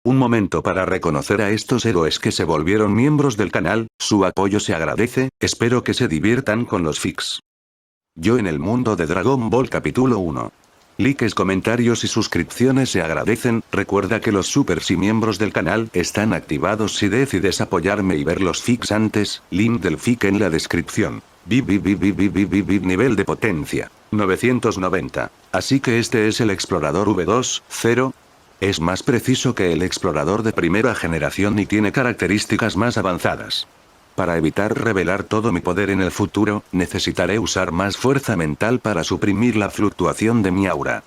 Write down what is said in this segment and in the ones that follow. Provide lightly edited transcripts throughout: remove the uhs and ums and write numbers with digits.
Un momento para reconocer a estos héroes que se volvieron miembros del canal, su apoyo se agradece, espero que se diviertan con los fics. Yo en el mundo de Dragon Ball capítulo 1. Likes, comentarios y suscripciones se agradecen, recuerda que los supers y miembros del canal están activados si decides apoyarme y ver los fics antes, link del fic en la descripción. Nivel de potencia. 990. Así que este es el explorador V2.0. Es más preciso que el explorador de primera generación y tiene características más avanzadas. Para evitar revelar todo mi poder en el futuro, necesitaré usar más fuerza mental para suprimir la fluctuación de mi aura.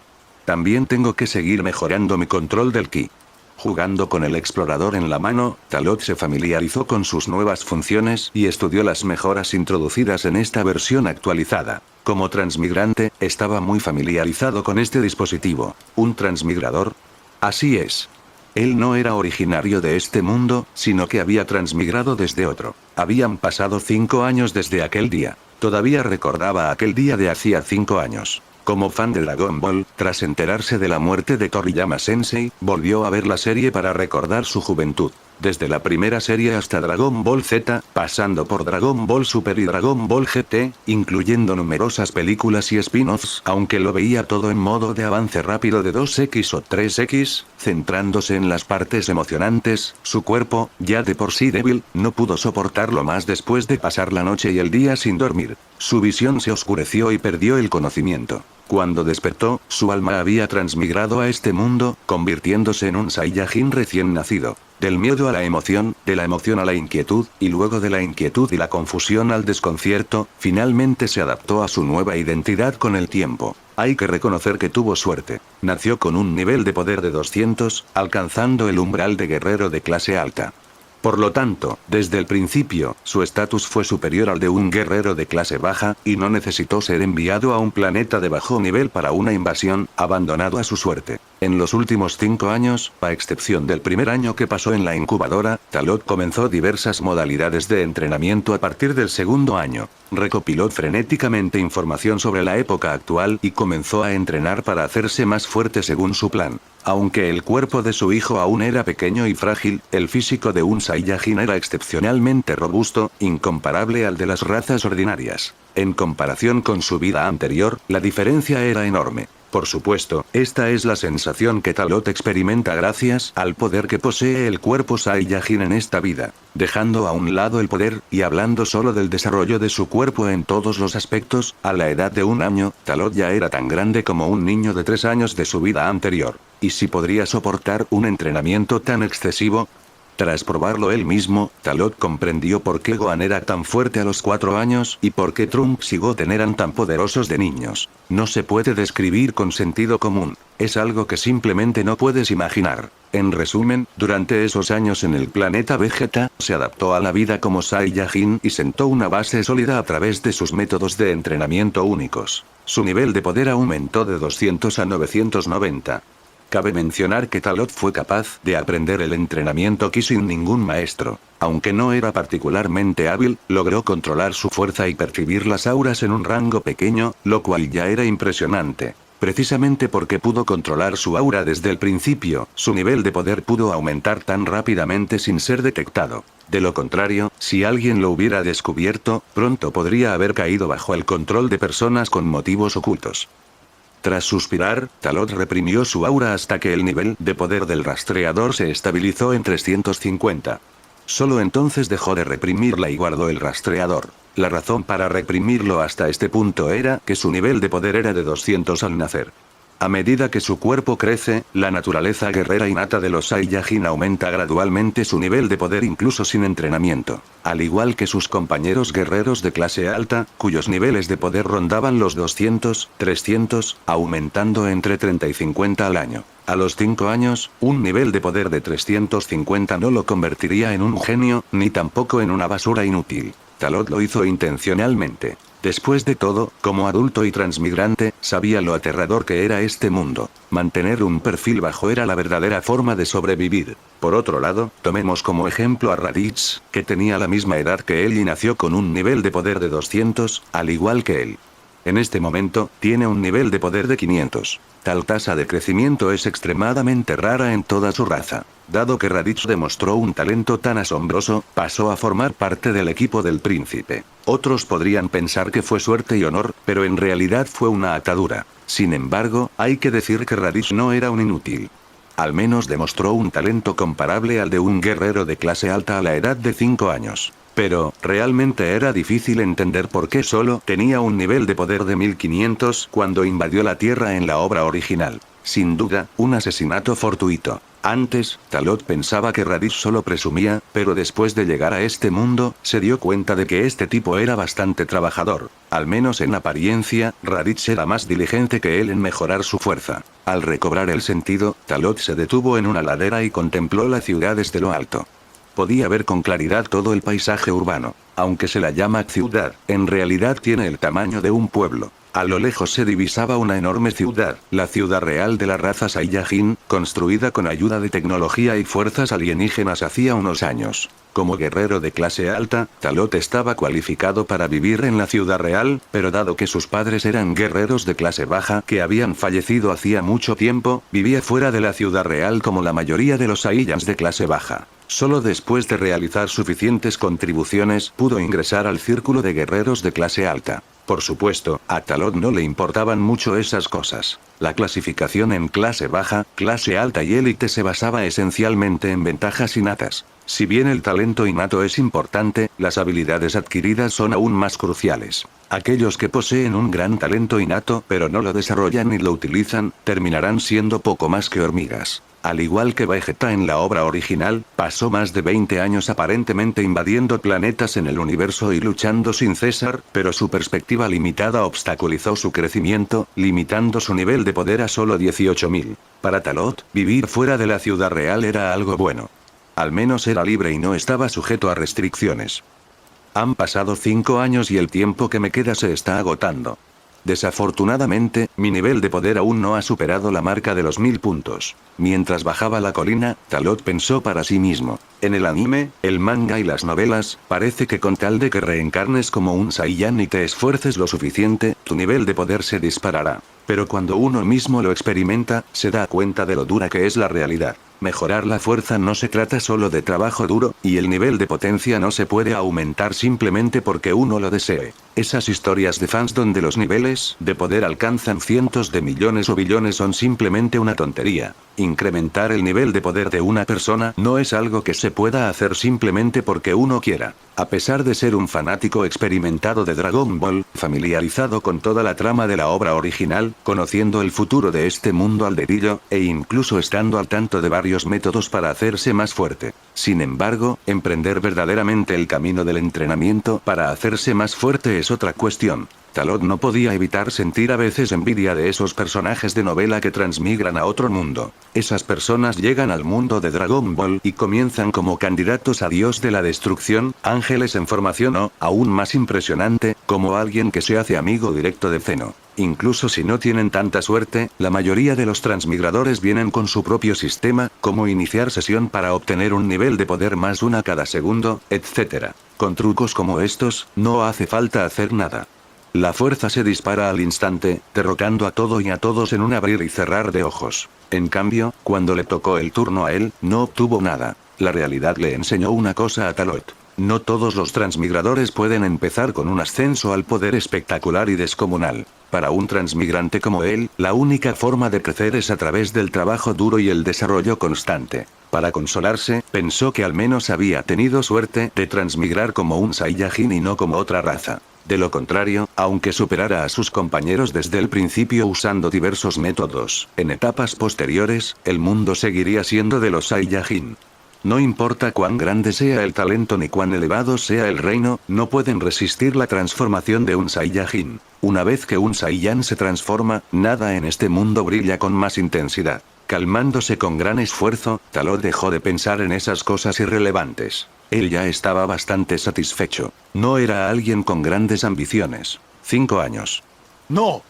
También tengo que seguir mejorando mi control del ki. Jugando con el explorador en la mano, Talot se familiarizó con sus nuevas funciones y estudió las mejoras introducidas en esta versión actualizada. Como transmigrante, estaba muy familiarizado con este dispositivo. ¿Un transmigrador? Así es. Él no era originario de este mundo, sino que había transmigrado desde otro. Habían pasado 5 años desde aquel día. Todavía recordaba aquel día de hacía 5 años. Como fan de Dragon Ball, tras enterarse de la muerte de Toriyama Sensei, volvió a ver la serie para recordar su juventud. Desde la primera serie hasta Dragon Ball Z, pasando por Dragon Ball Super y Dragon Ball GT, incluyendo numerosas películas y spin-offs, aunque lo veía todo en modo de avance rápido de 2X o 3X, centrándose en las partes emocionantes, su cuerpo, ya de por sí débil, no pudo soportarlo más después de pasar la noche y el día sin dormir. Su visión se oscureció y perdió el conocimiento. Cuando despertó, su alma había transmigrado a este mundo, convirtiéndose en un Saiyajin recién nacido. Del miedo a la emoción, de la emoción a la inquietud, y luego de la inquietud y la confusión al desconcierto, finalmente se adaptó a su nueva identidad con el tiempo. Hay que reconocer que tuvo suerte. Nació con un nivel de poder de 200, alcanzando el umbral de guerrero de clase alta. Por lo tanto, desde el principio, su estatus fue superior al de un guerrero de clase baja, y no necesitó ser enviado a un planeta de bajo nivel para una invasión, abandonado a su suerte. En los últimos 5 años, a excepción del primer año que pasó en la incubadora, Talot comenzó diversas modalidades de entrenamiento a partir del segundo año. Recopiló frenéticamente información sobre la época actual y comenzó a entrenar para hacerse más fuerte según su plan. Aunque el cuerpo de su hijo aún era pequeño y frágil, el físico de un Saiyajin era excepcionalmente robusto, incomparable al de las razas ordinarias. En comparación con su vida anterior, la diferencia era enorme. Por supuesto, esta es la sensación que Talot experimenta gracias al poder que posee el cuerpo Saiyajin en esta vida. Dejando a un lado el poder, y hablando solo del desarrollo de su cuerpo en todos los aspectos, a la edad de 1 año, Talot ya era tan grande como un niño de 3 años de su vida anterior. ¿Y si podría soportar un entrenamiento tan excesivo? Tras probarlo él mismo, Talot comprendió por qué Gohan era tan fuerte a los 4 años y por qué Trunks y Goten eran tan poderosos de niños. No se puede describir con sentido común. Es algo que simplemente no puedes imaginar. En resumen, durante esos años en el planeta Vegeta, se adaptó a la vida como Saiyajin y sentó una base sólida a través de sus métodos de entrenamiento únicos. Su nivel de poder aumentó de 200 a 990. Cabe mencionar que Talot fue capaz de aprender el entrenamiento ki sin ningún maestro. Aunque no era particularmente hábil, logró controlar su fuerza y percibir las auras en un rango pequeño, lo cual ya era impresionante. Precisamente porque pudo controlar su aura desde el principio, su nivel de poder pudo aumentar tan rápidamente sin ser detectado. De lo contrario, si alguien lo hubiera descubierto, pronto podría haber caído bajo el control de personas con motivos ocultos. Tras suspirar, Talot reprimió su aura hasta que el nivel de poder del rastreador se estabilizó en 350. Solo entonces dejó de reprimirla y guardó el rastreador. La razón para reprimirlo hasta este punto era que su nivel de poder era de 200 al nacer. A medida que su cuerpo crece, la naturaleza guerrera innata de los Saiyajin aumenta gradualmente su nivel de poder incluso sin entrenamiento. Al igual que sus compañeros guerreros de clase alta, cuyos niveles de poder rondaban los 200, 300, aumentando entre 30 y 50 al año. A los 5 años, un nivel de poder de 350 no lo convertiría en un genio, ni tampoco en una basura inútil. Talot lo hizo intencionalmente. Después de todo, como adulto y transmigrante, sabía lo aterrador que era este mundo. Mantener un perfil bajo era la verdadera forma de sobrevivir. Por otro lado, tomemos como ejemplo a Raditz, que tenía la misma edad que él y nació con un nivel de poder de 200, al igual que él. En este momento, tiene un nivel de poder de 500. Tal tasa de crecimiento es extremadamente rara en toda su raza. Dado que Raditz demostró un talento tan asombroso, pasó a formar parte del equipo del príncipe. Otros podrían pensar que fue suerte y honor, pero en realidad fue una atadura. Sin embargo, hay que decir que Raditz no era un inútil. Al menos demostró un talento comparable al de un guerrero de clase alta a la edad de 5 años. Pero, realmente era difícil entender por qué solo tenía un nivel de poder de 1500 cuando invadió la Tierra en la obra original. Sin duda, un asesinato fortuito. Antes, Talot pensaba que Raditz solo presumía, pero después de llegar a este mundo, se dio cuenta de que este tipo era bastante trabajador. Al menos en apariencia, Raditz era más diligente que él en mejorar su fuerza. Al recobrar el sentido, Talot se detuvo en una ladera y contempló la ciudad desde lo alto. Podía ver con claridad todo el paisaje urbano. Aunque se la llama ciudad, en realidad tiene el tamaño de un pueblo. A lo lejos se divisaba una enorme ciudad, la ciudad real de la raza Saiyajin, construida con ayuda de tecnología y fuerzas alienígenas hacía unos años. Como guerrero de clase alta, Talot estaba cualificado para vivir en la ciudad real, pero dado que sus padres eran guerreros de clase baja que habían fallecido hacía mucho tiempo, vivía fuera de la ciudad real como la mayoría de los Saiyans de clase baja. Solo después de realizar suficientes contribuciones pudo ingresar al círculo de guerreros de clase alta. Por supuesto, a Talot no le importaban mucho esas cosas. La clasificación en clase baja, clase alta y élite se basaba esencialmente en ventajas innatas. Si bien el talento innato es importante, las habilidades adquiridas son aún más cruciales. Aquellos que poseen un gran talento innato pero no lo desarrollan ni lo utilizan, terminarán siendo poco más que hormigas. Al igual que Vegeta en la obra original, pasó más de 20 años aparentemente invadiendo planetas en el universo y luchando sin cesar, pero su perspectiva limitada obstaculizó su crecimiento, limitando su nivel de poder a solo 18.000. Para Talot, vivir fuera de la ciudad real era algo bueno. Al menos era libre y no estaba sujeto a restricciones. Han pasado 5 años y el tiempo que me queda se está agotando. Desafortunadamente, mi nivel de poder aún no ha superado la marca de los 1000 puntos. Mientras bajaba la colina, Talot pensó para sí mismo. En el anime, el manga y las novelas, parece que con tal de que reencarnes como un Saiyan y te esfuerces lo suficiente, tu nivel de poder se disparará. Pero cuando uno mismo lo experimenta, se da cuenta de lo dura que es la realidad. Mejorar la fuerza no se trata solo de trabajo duro, y el nivel de potencia no se puede aumentar simplemente porque uno lo desee. Esas historias de fans donde los niveles de poder alcanzan cientos de millones o billones son simplemente una tontería. Incrementar el nivel de poder de una persona no es algo que se pueda hacer simplemente porque uno quiera. A pesar de ser un fanático experimentado de Dragon Ball, familiarizado con toda la trama de la obra original, conociendo el futuro de este mundo al dedillo, e incluso estando al tanto de varios métodos para hacerse más fuerte. Sin embargo, emprender verdaderamente el camino del entrenamiento para hacerse más fuerte es otra cuestión. Talot no podía evitar sentir a veces envidia de esos personajes de novela que transmigran a otro mundo. Esas personas llegan al mundo de Dragon Ball y comienzan como candidatos a Dios de la Destrucción, ángeles en formación o, aún más impresionante, como alguien que se hace amigo directo de Zeno. Incluso si no tienen tanta suerte, la mayoría de los transmigradores vienen con su propio sistema, como iniciar sesión para obtener un nivel de poder más una cada segundo, etc. Con trucos como estos, no hace falta hacer nada. La fuerza se dispara al instante, derrotando a todo y a todos en un abrir y cerrar de ojos. En cambio, cuando le tocó el turno a él, no obtuvo nada. La realidad le enseñó una cosa a Talot. No todos los transmigradores pueden empezar con un ascenso al poder espectacular y descomunal. Para un transmigrante como él, la única forma de crecer es a través del trabajo duro y el desarrollo constante. Para consolarse, pensó que al menos había tenido suerte de transmigrar como un Saiyajin y no como otra raza. De lo contrario, aunque superara a sus compañeros desde el principio usando diversos métodos, en etapas posteriores, el mundo seguiría siendo de los Saiyajin. No importa cuán grande sea el talento ni cuán elevado sea el reino, no pueden resistir la transformación de un Saiyajin. Una vez que un Saiyan se transforma, nada en este mundo brilla con más intensidad. Calmándose con gran esfuerzo, Talot dejó de pensar en esas cosas irrelevantes. Él ya estaba bastante satisfecho. No era alguien con grandes ambiciones. 5 años. ¡No!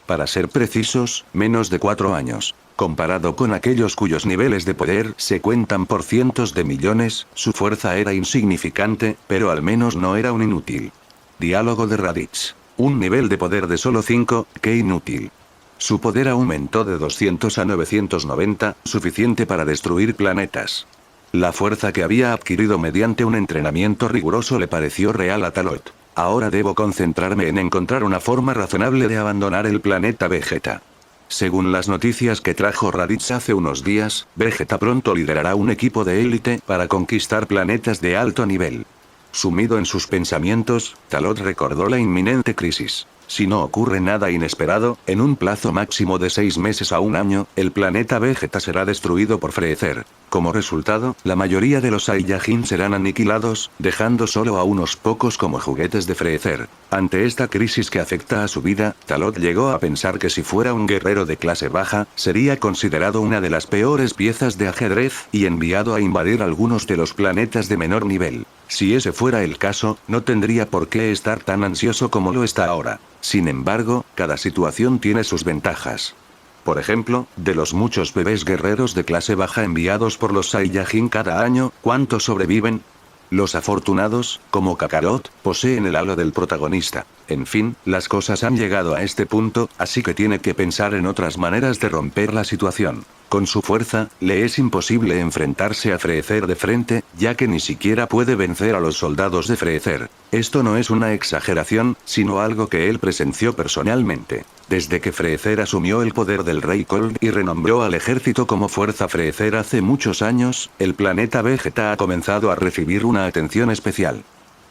Para ser precisos, menos de 4 años. Comparado con aquellos cuyos niveles de poder se cuentan por cientos de millones, su fuerza era insignificante, pero al menos no era un inútil. Diálogo de Raditz. Un nivel de poder de solo 5, qué inútil. Su poder aumentó de 200 a 990, suficiente para destruir planetas. La fuerza que había adquirido mediante un entrenamiento riguroso le pareció real a Talot. Ahora debo concentrarme en encontrar una forma razonable de abandonar el planeta Vegeta. Según las noticias que trajo Raditz hace unos días, Vegeta pronto liderará un equipo de élite para conquistar planetas de alto nivel. Sumido en sus pensamientos, Talot recordó la inminente crisis. Si no ocurre nada inesperado, en un plazo máximo de 6 meses a un año, el planeta Vegeta será destruido por Freezer. Como resultado, la mayoría de los Saiyajin serán aniquilados, dejando solo a unos pocos como juguetes de Freezer. Ante esta crisis que afecta a su vida, Talot llegó a pensar que si fuera un guerrero de clase baja, sería considerado una de las peores piezas de ajedrez, y enviado a invadir algunos de los planetas de menor nivel. Si ese fuera el caso, no tendría por qué estar tan ansioso como lo está ahora. Sin embargo, cada situación tiene sus ventajas. Por ejemplo, de los muchos bebés guerreros de clase baja enviados por los Saiyajin cada año, ¿cuántos sobreviven? Los afortunados, como Kakarot, poseen el halo del protagonista. En fin, las cosas han llegado a este punto, así que tiene que pensar en otras maneras de romper la situación. Con su fuerza, le es imposible enfrentarse a Freezer de frente, ya que ni siquiera puede vencer a los soldados de Freezer. Esto no es una exageración, sino algo que él presenció personalmente. Desde que Freezer asumió el poder del Rey Cold y renombró al ejército como Fuerza Freezer hace muchos años, el planeta Vegeta ha comenzado a recibir una atención especial.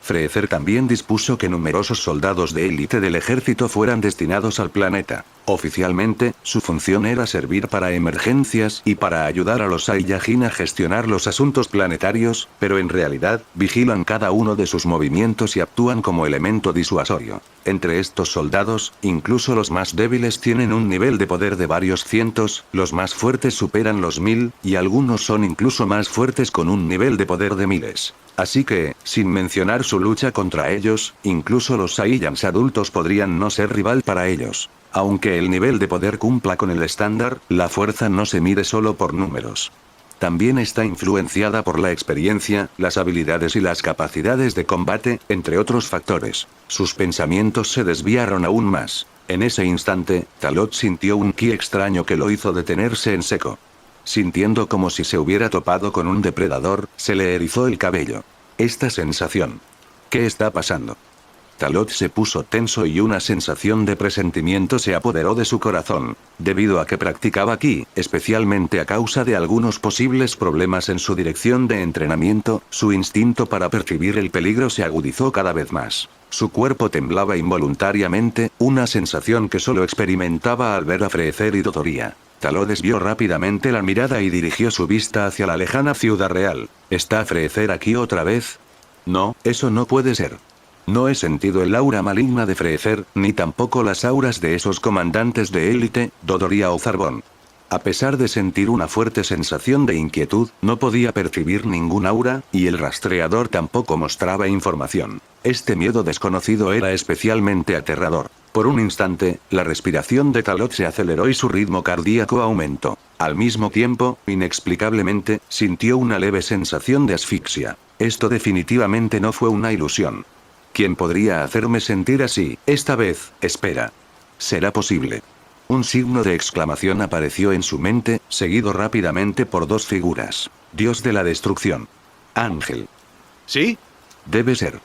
Freezer también dispuso que numerosos soldados de élite del ejército fueran destinados al planeta. Oficialmente, su función era servir para emergencias y para ayudar a los Saiyajin a gestionar los asuntos planetarios, pero en realidad, vigilan cada uno de sus movimientos y actúan como elemento disuasorio. Entre estos soldados, incluso los más débiles tienen un nivel de poder de varios cientos, los más fuertes superan los 1000, y algunos son incluso más fuertes con un nivel de poder de miles. Así que, sin mencionar su lucha contra ellos, incluso los Saiyans adultos podrían no ser rival para ellos. Aunque el nivel de poder cumpla con el estándar, la fuerza no se mide solo por números. También está influenciada por la experiencia, las habilidades y las capacidades de combate, entre otros factores. Sus pensamientos se desviaron aún más. En ese instante, Talot sintió un ki extraño que lo hizo detenerse en seco. Sintiendo como si se hubiera topado con un depredador, se le erizó el cabello. Esta sensación. ¿Qué está pasando? Talot se puso tenso y una sensación de presentimiento se apoderó de su corazón. Debido a que practicaba ki, especialmente a causa de algunos posibles problemas en su dirección de entrenamiento, su instinto para percibir el peligro se agudizó cada vez más. Su cuerpo temblaba involuntariamente, una sensación que solo experimentaba al ver a Freezer y Dodoria. Talot desvió rápidamente la mirada y dirigió su vista hacia la lejana ciudad real. ¿Está Freezer aquí otra vez? No, eso no puede ser. No he sentido el aura maligna de Freezer, ni tampoco las auras de esos comandantes de élite, Dodoria o Zarbon. A pesar de sentir una fuerte sensación de inquietud, no podía percibir ningún aura, y el rastreador tampoco mostraba información. Este miedo desconocido era especialmente aterrador. Por un instante, la respiración de Talot se aceleró y su ritmo cardíaco aumentó. Al mismo tiempo, inexplicablemente, sintió una leve sensación de asfixia. Esto definitivamente no fue una ilusión. ¿Quién podría hacerme sentir así? Esta vez, espera. ¿Será posible? Un signo de exclamación apareció en su mente, seguido rápidamente por dos figuras. Dios de la destrucción. Ángel. ¿Sí? Debe ser.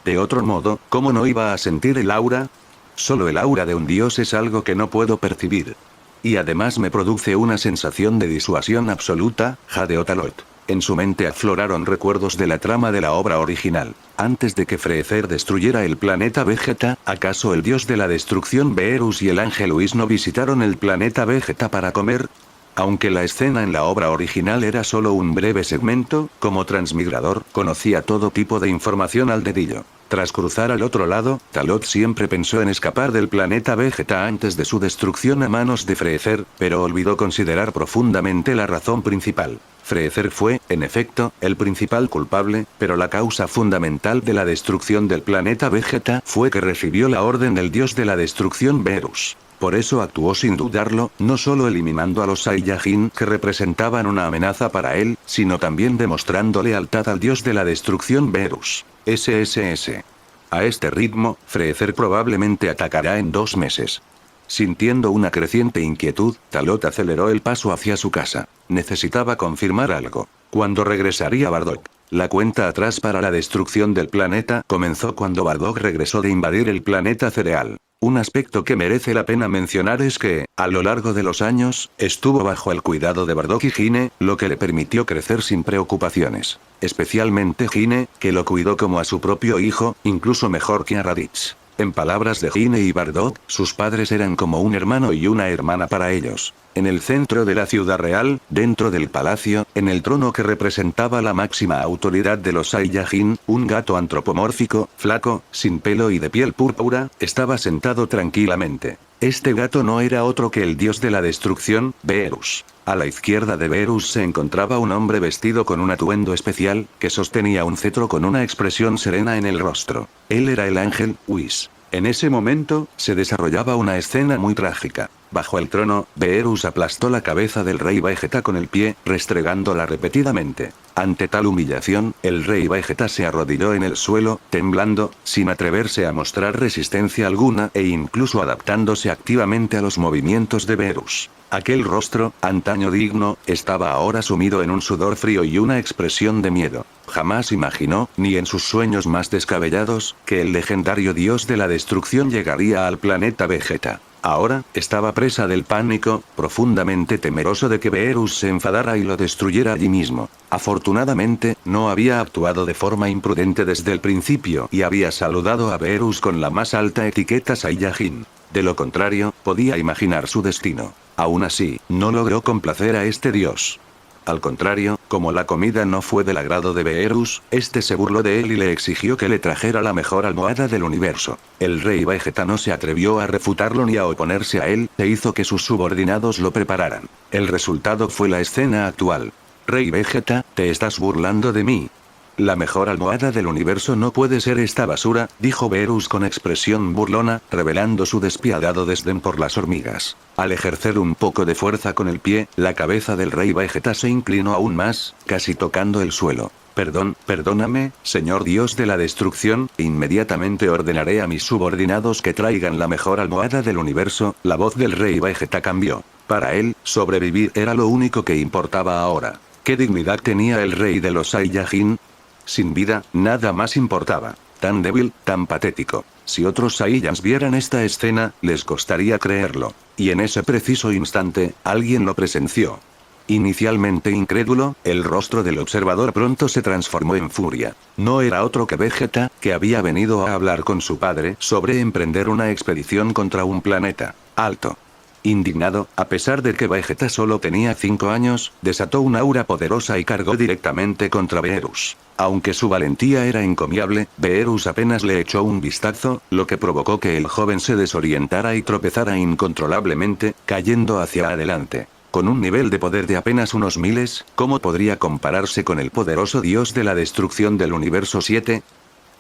De otro modo, ¿cómo no iba a sentir el aura? Solo el aura de un dios es algo que no puedo percibir. Y además me produce una sensación de disuasión absoluta, jadeó Talot. En su mente afloraron recuerdos de la trama de la obra original. Antes de que Freezer destruyera el planeta Vegeta, ¿acaso el dios de la destrucción Beerus y el ángel Whis no visitaron el planeta Vegeta para comer? Aunque la escena en la obra original era solo un breve segmento, como transmigrador, conocía todo tipo de información al dedillo. Tras cruzar al otro lado, Talot siempre pensó en escapar del planeta Vegeta antes de su destrucción a manos de Freezer, pero olvidó considerar profundamente la razón principal. Freezer fue, en efecto, el principal culpable, pero la causa fundamental de la destrucción del planeta Vegeta fue que recibió la orden del dios de la destrucción Beerus. Por eso actuó sin dudarlo, no solo eliminando a los Saiyajin que representaban una amenaza para él, sino también demostrando lealtad al dios de la destrucción Beerus. SSS. A este ritmo, Freezer probablemente atacará en 2 meses. Sintiendo una creciente inquietud, Talot aceleró el paso hacia su casa. Necesitaba confirmar algo. ¿Cuándo regresaría Bardock? La cuenta atrás para la destrucción del planeta comenzó cuando Bardock regresó de invadir el planeta Cereal. Un aspecto que merece la pena mencionar es que, a lo largo de los años, estuvo bajo el cuidado de Bardock y Gine, lo que le permitió crecer sin preocupaciones. Especialmente Gine, que lo cuidó como a su propio hijo, incluso mejor que a Raditz. En palabras de Gine y Bardock, sus padres eran como un hermano y una hermana para ellos. En el centro de la ciudad real, dentro del palacio, en el trono que representaba la máxima autoridad de los Saiyajin, un gato antropomórfico, flaco, sin pelo y de piel púrpura, estaba sentado tranquilamente. Este gato no era otro que el dios de la destrucción, Beerus. A la izquierda de Beerus se encontraba un hombre vestido con un atuendo especial, que sostenía un cetro con una expresión serena en el rostro. Él era el ángel, Whis. En ese momento, se desarrollaba una escena muy trágica. Bajo el trono, Beerus aplastó la cabeza del rey Vegeta con el pie, restregándola repetidamente. Ante tal humillación, el rey Vegeta se arrodilló en el suelo, temblando, sin atreverse a mostrar resistencia alguna e incluso adaptándose activamente a los movimientos de Beerus. Aquel rostro, antaño digno, estaba ahora sumido en un sudor frío y una expresión de miedo. Jamás imaginó, ni en sus sueños más descabellados, que el legendario dios de la destrucción llegaría al planeta Vegeta. Ahora, estaba presa del pánico, profundamente temeroso de que Beerus se enfadara y lo destruyera allí mismo. Afortunadamente, no había actuado de forma imprudente desde el principio y había saludado a Beerus con la más alta etiqueta Saiyajin. De lo contrario, podía imaginar su destino. Aún así, no logró complacer a este dios. Al contrario, como la comida no fue del agrado de Beerus, este se burló de él y le exigió que le trajera la mejor almohada del universo. El rey Vegeta no se atrevió a refutarlo ni a oponerse a él, e hizo que sus subordinados lo prepararan. El resultado fue la escena actual. Rey Vegeta, ¿te estás burlando de mí? La mejor almohada del universo no puede ser esta basura, dijo Beerus con expresión burlona, revelando su despiadado desdén por las hormigas. Al ejercer un poco de fuerza con el pie, la cabeza del rey Vegeta se inclinó aún más, casi tocando el suelo. Perdóname, señor dios de la destrucción, inmediatamente ordenaré a mis subordinados que traigan la mejor almohada del universo. La voz del rey Vegeta cambió. Para él, sobrevivir era lo único que importaba ahora. ¿Qué dignidad tenía el rey de los Saiyajin? Sin vida, nada más importaba. Tan débil, tan patético. Si otros Saiyans vieran esta escena, les costaría creerlo. Y en ese preciso instante, alguien lo presenció. Inicialmente incrédulo, el rostro del observador pronto se transformó en furia. No era otro que Vegeta, que había venido a hablar con su padre sobre emprender una expedición contra un planeta. Alto. Indignado, a pesar de que Vegeta solo tenía 5 años, desató una aura poderosa y cargó directamente contra Beerus. Aunque su valentía era encomiable, Beerus apenas le echó un vistazo, lo que provocó que el joven se desorientara y tropezara incontrolablemente, cayendo hacia adelante. Con un nivel de poder de apenas unos miles, ¿cómo podría compararse con el poderoso dios de la destrucción del universo 7?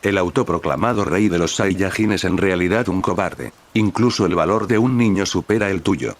El autoproclamado rey de los Saiyajin es en realidad un cobarde. Incluso el valor de un niño supera el tuyo.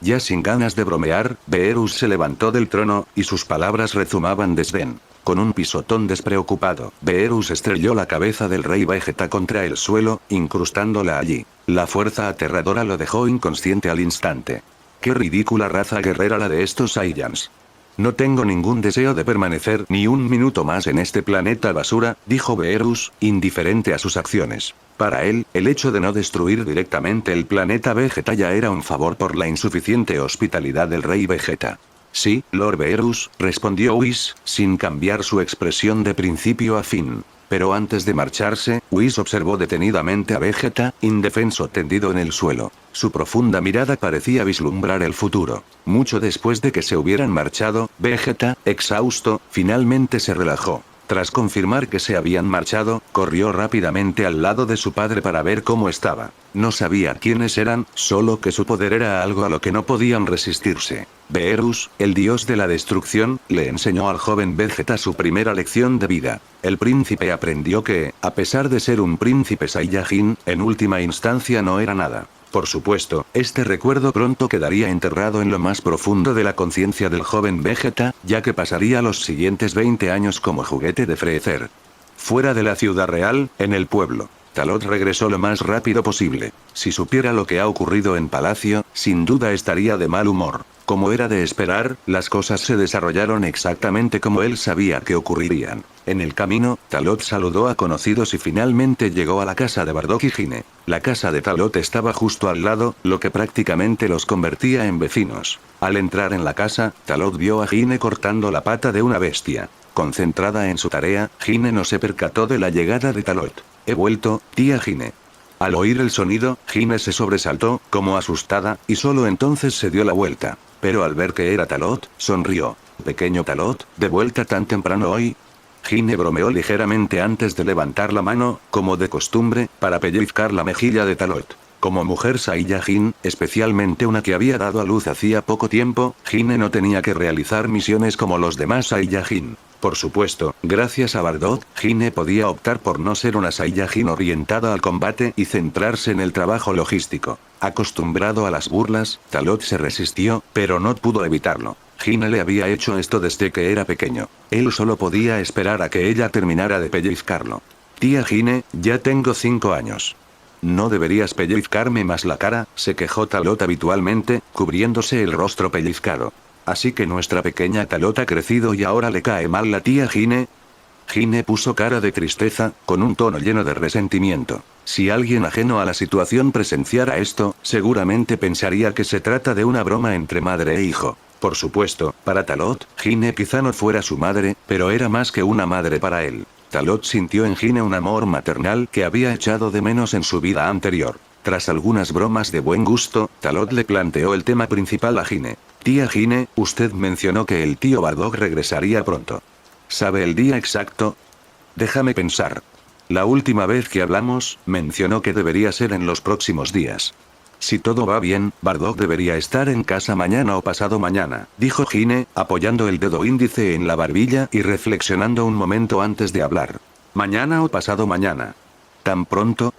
Ya sin ganas de bromear, Beerus se levantó del trono, y sus palabras rezumaban desdén. Con un pisotón despreocupado, Beerus estrelló la cabeza del rey Vegeta contra el suelo, incrustándola allí. La fuerza aterradora lo dejó inconsciente al instante. ¡Qué ridícula raza guerrera la de estos Saiyans! No tengo ningún deseo de permanecer ni un minuto más en este planeta basura, dijo Beerus, indiferente a sus acciones. Para él, el hecho de no destruir directamente el planeta Vegeta ya era un favor por la insuficiente hospitalidad del rey Vegeta. Sí, Lord Beerus, respondió Whis, sin cambiar su expresión de principio a fin. Pero antes de marcharse, Whis observó detenidamente a Vegeta, indefenso tendido en el suelo. Su profunda mirada parecía vislumbrar el futuro. Mucho después de que se hubieran marchado, Vegeta, exhausto, finalmente se relajó. Tras confirmar que se habían marchado, corrió rápidamente al lado de su padre para ver cómo estaba. No sabía quiénes eran, solo que su poder era algo a lo que no podían resistirse. Beerus, el dios de la destrucción, le enseñó al joven Vegeta su primera lección de vida. El príncipe aprendió que, a pesar de ser un príncipe Saiyajin, en última instancia no era nada. Por supuesto, este recuerdo pronto quedaría enterrado en lo más profundo de la conciencia del joven Vegeta, ya que pasaría los siguientes 20 años como juguete de Freezer. Fuera de la ciudad real, en el pueblo. Talot regresó lo más rápido posible. Si supiera lo que ha ocurrido en Palacio, sin duda estaría de mal humor. Como era de esperar, las cosas se desarrollaron exactamente como él sabía que ocurrirían. En el camino, Talot saludó a conocidos y finalmente llegó a la casa de Bardock y Gine. La casa de Talot estaba justo al lado, lo que prácticamente los convertía en vecinos. Al entrar en la casa, Talot vio a Gine cortando la pata de una bestia. Concentrada en su tarea, Gine no se percató de la llegada de Talot. He vuelto, tía Gine. Al oír el sonido, Gine se sobresaltó, como asustada, y solo entonces se dio la vuelta. Pero al ver que era Talot, sonrió. Pequeño Talot, ¿de vuelta tan temprano hoy? Gine bromeó ligeramente antes de levantar la mano, como de costumbre, para pellizcar la mejilla de Talot. Como mujer Saiyajin, especialmente una que había dado a luz hacía poco tiempo, Gine no tenía que realizar misiones como los demás Saiyajin. Por supuesto, gracias a Bardock, Gine podía optar por no ser una Saiyajin orientada al combate y centrarse en el trabajo logístico. Acostumbrado a las burlas, Talot se resistió, pero no pudo evitarlo. Gine le había hecho esto desde que era pequeño. Él solo podía esperar a que ella terminara de pellizcarlo. Tía Gine, ya tengo 5 años. No deberías pellizcarme más la cara, se quejó Talot habitualmente, cubriéndose el rostro pellizcado. Así que nuestra pequeña Talot ha crecido y ahora le cae mal la tía Gine. Gine puso cara de tristeza, con un tono lleno de resentimiento. Si alguien ajeno a la situación presenciara esto, seguramente pensaría que se trata de una broma entre madre e hijo. Por supuesto, para Talot, Gine quizá no fuera su madre, pero era más que una madre para él. Talot sintió en Gine un amor maternal que había echado de menos en su vida anterior. Tras algunas bromas de buen gusto, Talot le planteó el tema principal a Gine. Tía Gine, usted mencionó que el tío Bardock regresaría pronto. ¿Sabe el día exacto? Déjame pensar. La última vez que hablamos, mencionó que debería ser en los próximos días. Si todo va bien, Bardock debería estar en casa mañana o pasado mañana, dijo Gine, apoyando el dedo índice en la barbilla y reflexionando un momento antes de hablar. ¿Mañana o pasado mañana? ¿Tan pronto?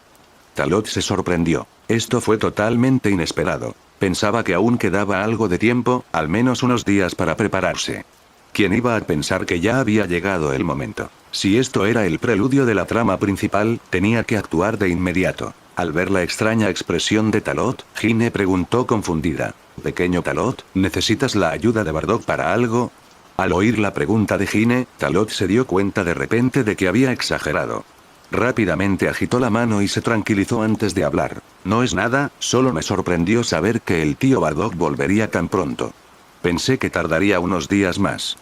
Talot se sorprendió. Esto fue totalmente inesperado. Pensaba que aún quedaba algo de tiempo, al menos unos días para prepararse. ¿Quién iba a pensar que ya había llegado el momento? Si esto era el preludio de la trama principal, tenía que actuar de inmediato. Al ver la extraña expresión de Talot, Gine preguntó confundida. Pequeño Talot, ¿necesitas la ayuda de Bardock para algo? Al oír la pregunta de Gine, Talot se dio cuenta de repente de que había exagerado. Rápidamente agitó la mano y se tranquilizó antes de hablar. No es nada, solo me sorprendió saber que el tío Bardock volvería tan pronto. Pensé que tardaría unos días más.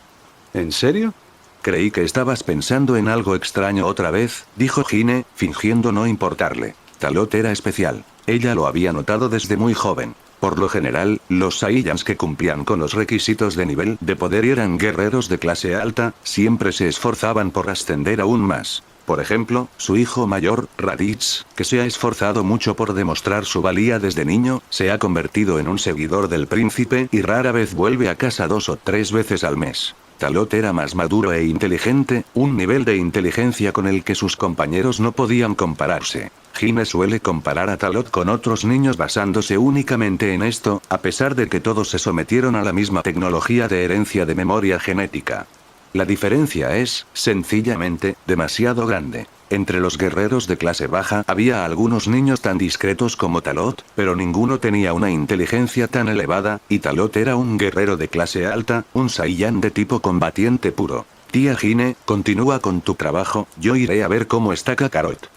¿En serio? Creí que estabas pensando en algo extraño otra vez, dijo Gine, fingiendo no importarle. Talot era especial. Ella lo había notado desde muy joven. Por lo general, los Saiyans que cumplían con los requisitos de nivel de poder y eran guerreros de clase alta, siempre se esforzaban por ascender aún más. Por ejemplo, su hijo mayor, Raditz, que se ha esforzado mucho por demostrar su valía desde niño, se ha convertido en un seguidor del príncipe y rara vez vuelve a casa 2 o 3 veces al mes. Talot era más maduro e inteligente, un nivel de inteligencia con el que sus compañeros no podían compararse. Gine suele comparar a Talot con otros niños basándose únicamente en esto, a pesar de que todos se sometieron a la misma tecnología de herencia de memoria genética. La diferencia es, sencillamente, demasiado grande. Entre los guerreros de clase baja había algunos niños tan discretos como Talot, pero ninguno tenía una inteligencia tan elevada, y Talot era un guerrero de clase alta, un Saiyan de tipo combatiente puro. Tía Gine, continúa con tu trabajo, yo iré a ver cómo está Kakarot.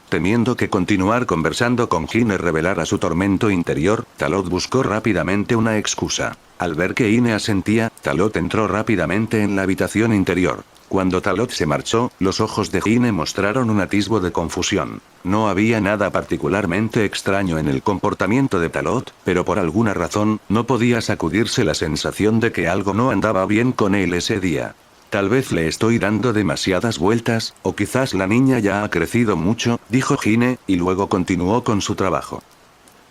Temiendo que continuar conversando con Gine revelara su tormento interior, Talot buscó rápidamente una excusa. Al ver que Gine asentía, Talot entró rápidamente en la habitación interior. Cuando Talot se marchó, los ojos de Gine mostraron un atisbo de confusión. No había nada particularmente extraño en el comportamiento de Talot, pero por alguna razón, no podía sacudirse la sensación de que algo no andaba bien con él ese día. Tal vez le estoy dando demasiadas vueltas, o quizás la niña ya ha crecido mucho, dijo Gine, y luego continuó con su trabajo.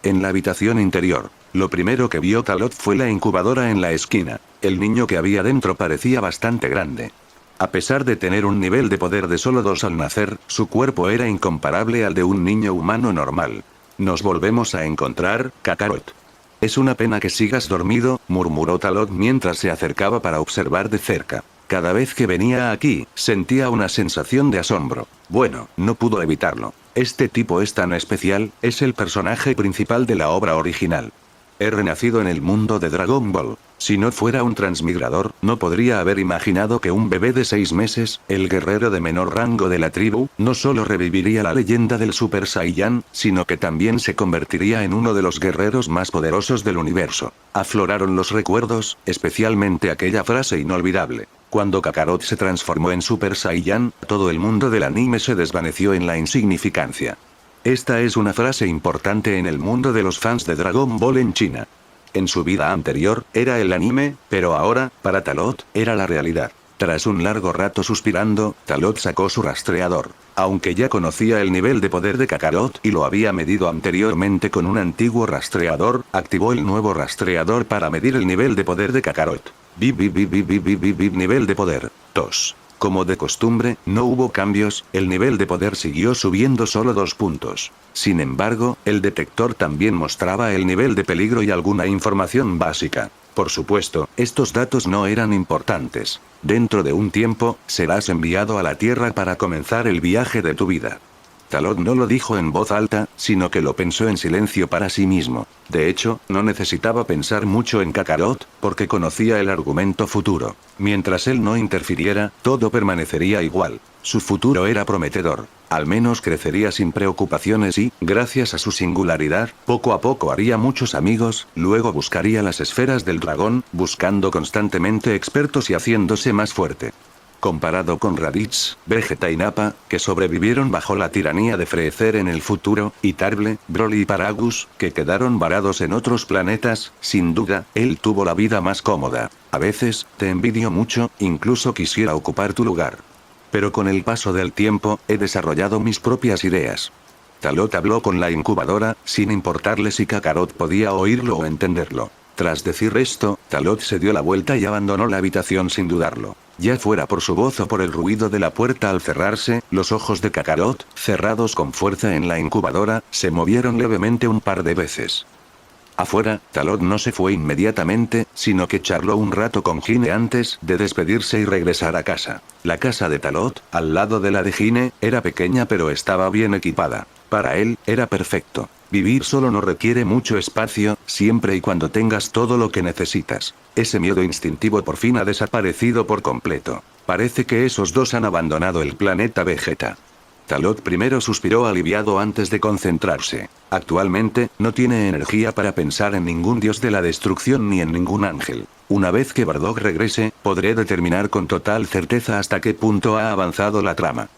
En la habitación interior, lo primero que vio Talot fue la incubadora en la esquina. El niño que había dentro parecía bastante grande. A pesar de tener un nivel de poder de solo 2 al nacer, su cuerpo era incomparable al de un niño humano normal. Nos volvemos a encontrar, Kakarot. Es una pena que sigas dormido, murmuró Talot mientras se acercaba para observar de cerca. Cada vez que venía aquí, sentía una sensación de asombro. Bueno, no pudo evitarlo. Este tipo es tan especial, es el personaje principal de la obra original. He renacido en el mundo de Dragon Ball. Si no fuera un transmigrador, no podría haber imaginado que un bebé de 6 meses, el guerrero de menor rango de la tribu, no solo reviviría la leyenda del Super Saiyan, sino que también se convertiría en uno de los guerreros más poderosos del universo. Afloraron los recuerdos, especialmente aquella frase inolvidable. Cuando Kakarot se transformó en Super Saiyan, todo el mundo del anime se desvaneció en la insignificancia. Esta es una frase importante en el mundo de los fans de Dragon Ball en China. En su vida anterior, era el anime, pero ahora, para Talot, era la realidad. Tras un largo rato suspirando, Talot sacó su rastreador. Aunque ya conocía el nivel de poder de Kakarot y lo había medido anteriormente con un antiguo rastreador, activó el nuevo rastreador para medir el nivel de poder de Kakarot. Nivel de poder. 2. Como de costumbre, no hubo cambios, el nivel de poder siguió subiendo solo 2 puntos. Sin embargo, el detector también mostraba el nivel de peligro y alguna información básica. Por supuesto, estos datos no eran importantes. Dentro de un tiempo, serás enviado a la Tierra para comenzar el viaje de tu vida. Talot no lo dijo en voz alta, sino que lo pensó en silencio para sí mismo. De hecho, no necesitaba pensar mucho en Kakarot, porque conocía el argumento futuro. Mientras él no interfiriera, todo permanecería igual. Su futuro era prometedor. Al menos crecería sin preocupaciones y, gracias a su singularidad, poco a poco haría muchos amigos, luego buscaría las esferas del dragón, buscando constantemente expertos y haciéndose más fuerte. Comparado con Raditz, Vegeta y Nappa, que sobrevivieron bajo la tiranía de Freezer en el futuro, y Tarble, Broly y Paragus, que quedaron varados en otros planetas, sin duda, él tuvo la vida más cómoda. A veces, te envidio mucho, incluso quisiera ocupar tu lugar. Pero con el paso del tiempo, he desarrollado mis propias ideas. Talot habló con la incubadora, sin importarle si Kakarot podía oírlo o entenderlo. Tras decir esto, Talot se dio la vuelta y abandonó la habitación sin dudarlo. Ya fuera por su voz o por el ruido de la puerta al cerrarse, los ojos de Kakarot, cerrados con fuerza en la incubadora, se movieron levemente un par de veces. Afuera, Talot no se fue inmediatamente, sino que charló un rato con Gine antes de despedirse y regresar a casa. La casa de Talot, al lado de la de Gine, era pequeña pero estaba bien equipada. Para él, era perfecto. Vivir solo no requiere mucho espacio, siempre y cuando tengas todo lo que necesitas. Ese miedo instintivo por fin ha desaparecido por completo. Parece que esos dos han abandonado el planeta Vegeta. Talot primero suspiró aliviado antes de concentrarse. Actualmente, no tiene energía para pensar en ningún dios de la destrucción ni en ningún ángel. Una vez que Bardock regrese, podré determinar con total certeza hasta qué punto ha avanzado la trama.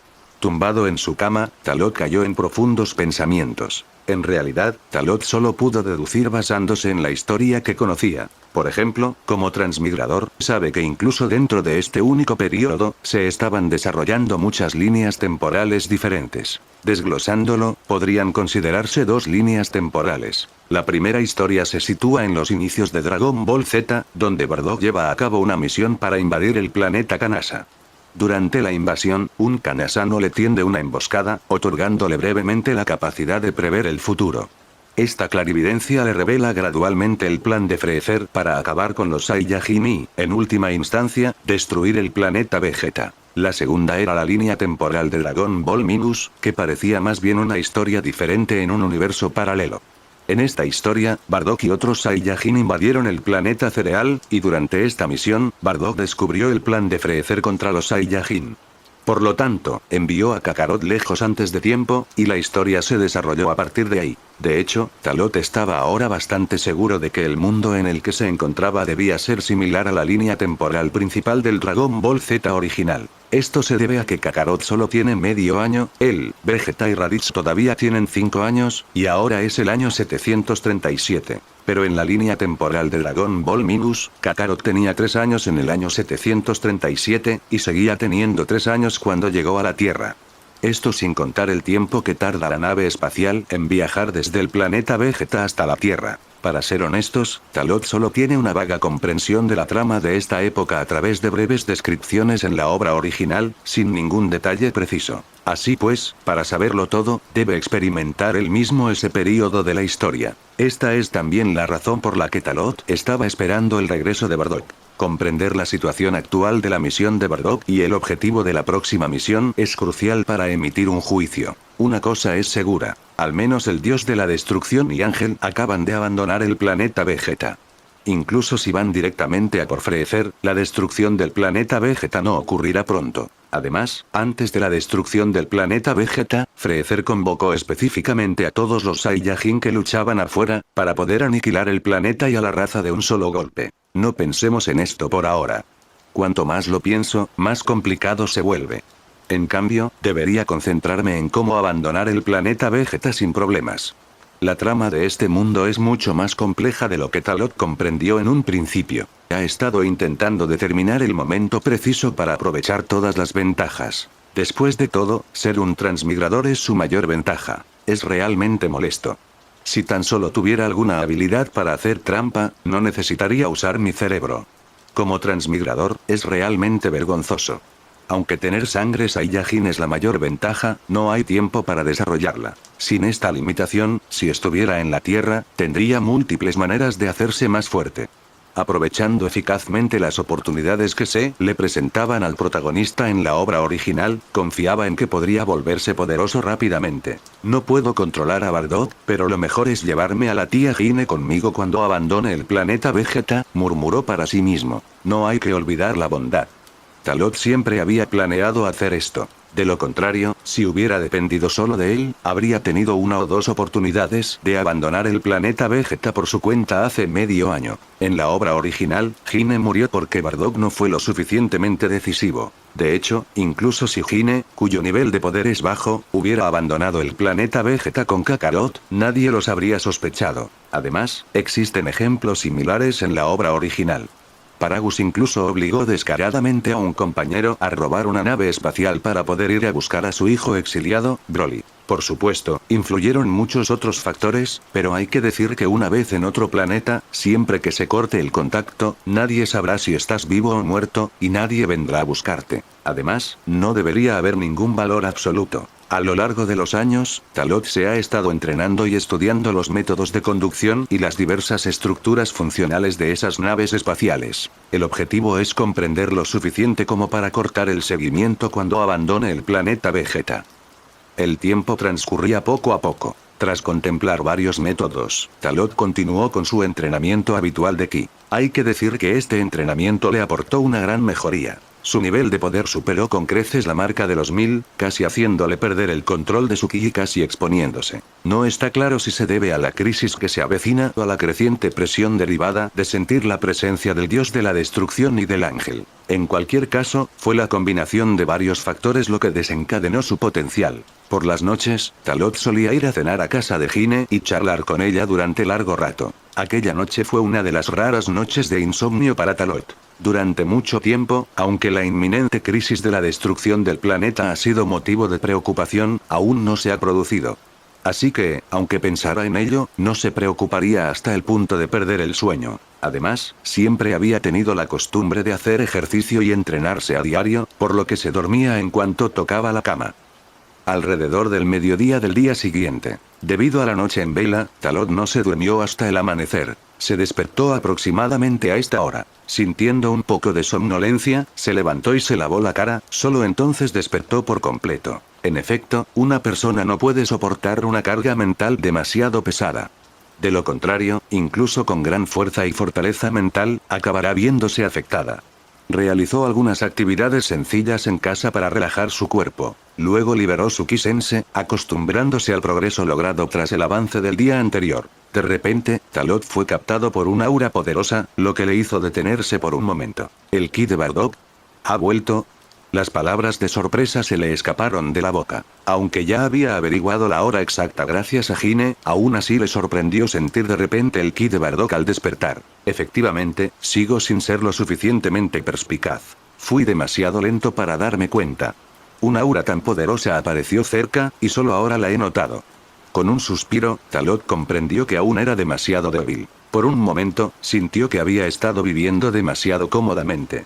Tumbado en su cama, Talot cayó en profundos pensamientos. En realidad, Talot solo pudo deducir basándose en la historia que conocía. Por ejemplo, como transmigrador, sabe que incluso dentro de este único periodo, se estaban desarrollando muchas líneas temporales diferentes. Desglosándolo, podrían considerarse 2 líneas temporales. La primera historia se sitúa en los inicios de Dragon Ball Z, donde Bardock lleva a cabo una misión para invadir el planeta Kanasa. Durante la invasión, un kanasano le tiende una emboscada, otorgándole brevemente la capacidad de prever el futuro. Esta clarividencia le revela gradualmente el plan de Freezer para acabar con los Saiyajin y, en última instancia, destruir el planeta Vegeta. La segunda era la línea temporal de Dragon Ball Minus, que parecía más bien una historia diferente en un universo paralelo. En esta historia, Bardock y otros Saiyajin invadieron el planeta Cereal, y durante esta misión, Bardock descubrió el plan de Freezer contra los Saiyajin. Por lo tanto, envió a Kakarot lejos antes de tiempo, y la historia se desarrolló a partir de ahí. De hecho, Talot estaba ahora bastante seguro de que el mundo en el que se encontraba debía ser similar a la línea temporal principal del Dragon Ball Z original. Esto se debe a que Kakarot solo tiene medio año, él, Vegeta y Raditz todavía tienen 5 años, y ahora es el año 737. Pero en la línea temporal de Dragon Ball Minus, Kakarot tenía 3 años en el año 737, y seguía teniendo 3 años cuando llegó a la Tierra. Esto sin contar el tiempo que tarda la nave espacial en viajar desde el planeta Vegeta hasta la Tierra. Para ser honestos, Talot solo tiene una vaga comprensión de la trama de esta época a través de breves descripciones en la obra original, sin ningún detalle preciso. Así pues, para saberlo todo, debe experimentar él mismo ese período de la historia. Esta es también la razón por la que Talot estaba esperando el regreso de Bardock. Comprender la situación actual de la misión de Bardock y el objetivo de la próxima misión es crucial para emitir un juicio. Una cosa es segura, al menos el dios de la destrucción y Ángel acaban de abandonar el planeta Vegeta. Incluso si van directamente a por Freezer, la destrucción del planeta Vegeta no ocurrirá pronto. Además, antes de la destrucción del planeta Vegeta, Freezer convocó específicamente a todos los Saiyajin que luchaban afuera, para poder aniquilar el planeta y a la raza de un solo golpe. No pensemos en esto por ahora. Cuanto más lo pienso, más complicado se vuelve. En cambio, debería concentrarme en cómo abandonar el planeta Vegeta sin problemas. La trama de este mundo es mucho más compleja de lo que Talot comprendió en un principio. Ha estado intentando determinar el momento preciso para aprovechar todas las ventajas. Después de todo, ser un transmigrador es su mayor ventaja. Es realmente molesto. Si tan solo tuviera alguna habilidad para hacer trampa, no necesitaría usar mi cerebro. Como transmigrador, es realmente vergonzoso. Aunque tener sangre Saiyajin es la mayor ventaja, no hay tiempo para desarrollarla. Sin esta limitación, si estuviera en la Tierra, tendría múltiples maneras de hacerse más fuerte. Aprovechando eficazmente las oportunidades que se le presentaban al protagonista en la obra original, confiaba en que podría volverse poderoso rápidamente. No puedo controlar a Bardock, pero lo mejor es llevarme a la tía Gine conmigo cuando abandone el planeta Vegeta, murmuró para sí mismo. No hay que olvidar la bondad. Talot siempre había planeado hacer esto. De lo contrario, si hubiera dependido solo de él, habría tenido una o dos oportunidades de abandonar el planeta Vegeta por su cuenta hace medio año. En la obra original, Gine murió porque Bardock no fue lo suficientemente decisivo. De hecho, incluso si Gine, cuyo nivel de poder es bajo, hubiera abandonado el planeta Vegeta con Kakarot, nadie los habría sospechado. Además, existen ejemplos similares en la obra original. Paragus incluso obligó descaradamente a un compañero a robar una nave espacial para poder ir a buscar a su hijo exiliado, Broly. Por supuesto, influyeron muchos otros factores, pero hay que decir que una vez en otro planeta, siempre que se corte el contacto, nadie sabrá si estás vivo o muerto, y nadie vendrá a buscarte. Además, no debería haber ningún valor absoluto. A lo largo de los años, Talot se ha estado entrenando y estudiando los métodos de conducción y las diversas estructuras funcionales de esas naves espaciales. El objetivo es comprender lo suficiente como para cortar el seguimiento cuando abandone el planeta Vegeta. El tiempo transcurría poco a poco. Tras contemplar varios métodos, Talot continuó con su entrenamiento habitual de Ki. Hay que decir que este entrenamiento le aportó una gran mejoría. Su nivel de poder superó con creces la marca de los 1000, casi haciéndole perder el control de su ki y casi exponiéndose. No está claro si se debe a la crisis que se avecina o a la creciente presión derivada de sentir la presencia del dios de la destrucción y del ángel. En cualquier caso, fue la combinación de varios factores lo que desencadenó su potencial. Por las noches, Talot solía ir a cenar a casa de Gine y charlar con ella durante largo rato. Aquella noche fue una de las raras noches de insomnio para Talot. Durante mucho tiempo, aunque la inminente crisis de la destrucción del planeta ha sido motivo de preocupación, aún no se ha producido. Así que, aunque pensara en ello, no se preocuparía hasta el punto de perder el sueño. Además, siempre había tenido la costumbre de hacer ejercicio y entrenarse a diario, por lo que se dormía en cuanto tocaba la cama. Alrededor del mediodía del día siguiente, debido a la noche en vela, Talot no se durmió hasta el amanecer. Se despertó aproximadamente a esta hora. Sintiendo un poco de somnolencia, se levantó y se lavó la cara, solo entonces despertó por completo. En efecto, una persona no puede soportar una carga mental demasiado pesada. De lo contrario, incluso con gran fuerza y fortaleza mental, acabará viéndose afectada. Realizó algunas actividades sencillas en casa para relajar su cuerpo. Luego liberó su Ki-Sense, acostumbrándose al progreso logrado tras el avance del día anterior. De repente, Talot fue captado por un aura poderosa, lo que le hizo detenerse por un momento. ¿El Ki de Bardock ha vuelto? Las palabras de sorpresa se le escaparon de la boca. Aunque ya había averiguado la hora exacta gracias a Gine, aún así le sorprendió sentir de repente el Ki de Bardock al despertar. Efectivamente, sigo sin ser lo suficientemente perspicaz. Fui demasiado lento para darme cuenta. Una aura tan poderosa apareció cerca, y solo ahora la he notado. Con un suspiro, Talot comprendió que aún era demasiado débil. Por un momento, sintió que había estado viviendo demasiado cómodamente.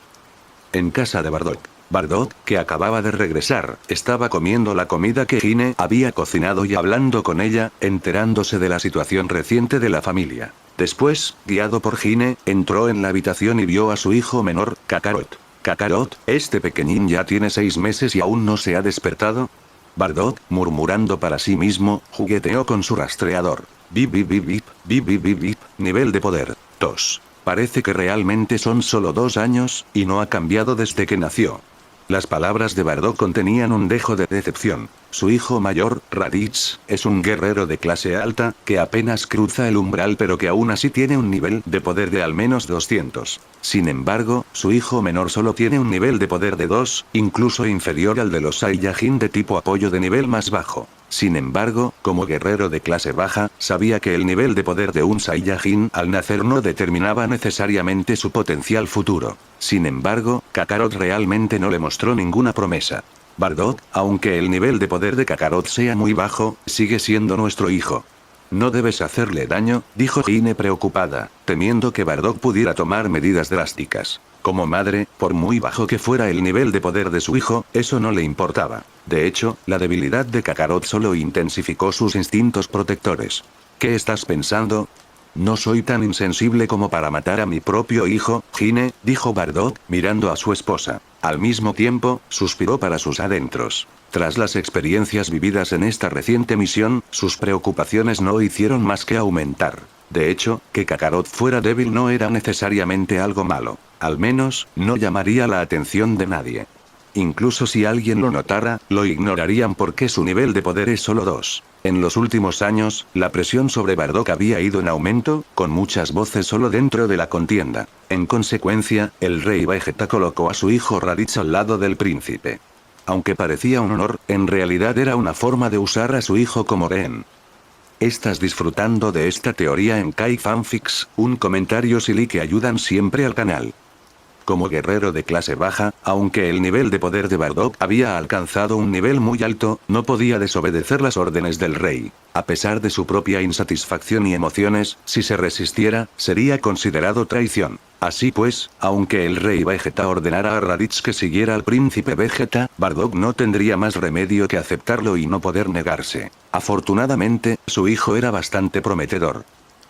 En casa de Bardock. Bardock, que acababa de regresar, estaba comiendo la comida que Hine había cocinado y hablando con ella, enterándose de la situación reciente de la familia. Después, guiado por Hine, entró en la habitación y vio a su hijo menor, Kakarot. Kakarot, este pequeñín ya tiene 6 meses y aún no se ha despertado. Bardock, murmurando para sí mismo, jugueteó con su rastreador. Bip bip bip bip, bip bip bip bip, nivel de poder, 2. Parece que realmente son solo 2 años, y no ha cambiado desde que nació. Las palabras de Bardock contenían un dejo de decepción. Su hijo mayor, Raditz, es un guerrero de clase alta, que apenas cruza el umbral pero que aún así tiene un nivel de poder de al menos 200. Sin embargo, su hijo menor solo tiene un nivel de poder de 2, incluso inferior al de los Saiyajin de tipo apoyo de nivel más bajo. Sin embargo, como guerrero de clase baja, sabía que el nivel de poder de un Saiyajin al nacer no determinaba necesariamente su potencial futuro. Sin embargo, Kakarot realmente no le mostró ninguna promesa. Bardock, aunque el nivel de poder de Kakarot sea muy bajo, sigue siendo nuestro hijo. No debes hacerle daño, dijo Hine preocupada, temiendo que Bardock pudiera tomar medidas drásticas. Como madre, por muy bajo que fuera el nivel de poder de su hijo, eso no le importaba. De hecho, la debilidad de Kakarot solo intensificó sus instintos protectores. ¿Qué estás pensando? No soy tan insensible como para matar a mi propio hijo, Hine, dijo Bardock, mirando a su esposa. Al mismo tiempo, suspiró para sus adentros. Tras las experiencias vividas en esta reciente misión, sus preocupaciones no hicieron más que aumentar. De hecho, que Kakarot fuera débil no era necesariamente algo malo. Al menos, no llamaría la atención de nadie. Incluso si alguien lo notara, lo ignorarían porque su nivel de poder es solo 2. En los últimos años, la presión sobre Bardock había ido en aumento, con muchas voces solo dentro de la contienda. En consecuencia, el rey Vegeta colocó a su hijo Raditz al lado del príncipe. Aunque parecía un honor, en realidad era una forma de usar a su hijo como rehén. ¿Estás disfrutando de esta teoría en Kai Fanfics? Un comentario silly que ayudan siempre al canal. Como guerrero de clase baja, aunque el nivel de poder de Bardock había alcanzado un nivel muy alto, no podía desobedecer las órdenes del rey. A pesar de su propia insatisfacción y emociones, si se resistiera, sería considerado traición. Así pues, aunque el rey Vegeta ordenara a Raditz que siguiera al príncipe Vegeta, Bardock no tendría más remedio que aceptarlo y no poder negarse. Afortunadamente, su hijo era bastante prometedor.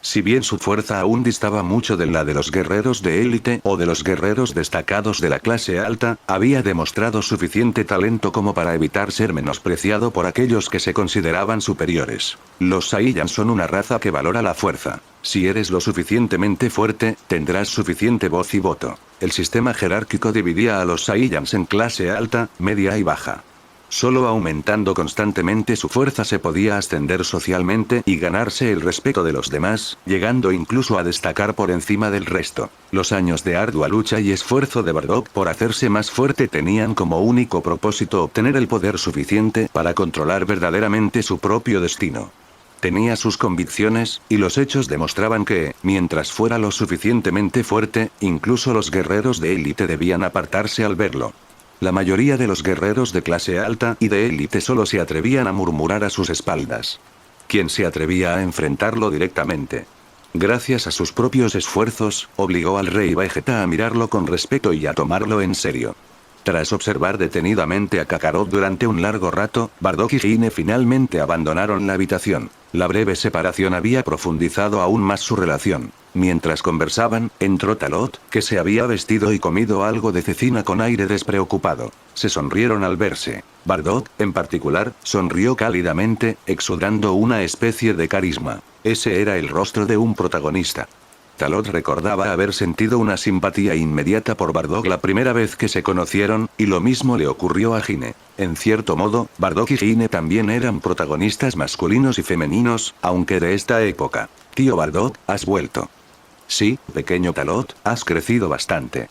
Si bien su fuerza aún distaba mucho de la de los guerreros de élite o de los guerreros destacados de la clase alta, había demostrado suficiente talento como para evitar ser menospreciado por aquellos que se consideraban superiores. Los Saiyans son una raza que valora la fuerza. Si eres lo suficientemente fuerte, tendrás suficiente voz y voto. El sistema jerárquico dividía a los Saiyans en clase alta, media y baja. Solo aumentando constantemente su fuerza se podía ascender socialmente y ganarse el respeto de los demás, llegando incluso a destacar por encima del resto. Los años de ardua lucha y esfuerzo de Bardock por hacerse más fuerte tenían como único propósito obtener el poder suficiente para controlar verdaderamente su propio destino. Tenía sus convicciones, y los hechos demostraban que, mientras fuera lo suficientemente fuerte, incluso los guerreros de élite debían apartarse al verlo. La mayoría de los guerreros de clase alta y de élite solo se atrevían a murmurar a sus espaldas. ¿Quién se atrevía a enfrentarlo directamente? Gracias a sus propios esfuerzos, obligó al rey Vegeta a mirarlo con respeto y a tomarlo en serio. Tras observar detenidamente a Kakarot durante un largo rato, Bardock y Hine finalmente abandonaron la habitación. La breve separación había profundizado aún más su relación. Mientras conversaban, entró Talot, que se había vestido y comido algo de cecina con aire despreocupado. Se sonrieron al verse. Bardock, en particular, sonrió cálidamente, exudando una especie de carisma. Ese era el rostro de un protagonista. Talot recordaba haber sentido una simpatía inmediata por Bardock la primera vez que se conocieron, y lo mismo le ocurrió a Hine. En cierto modo, Bardock y Hine también eran protagonistas masculinos y femeninos, aunque de esta época. Tío Bardock, ¿has vuelto? Sí, pequeño Talot, has crecido bastante.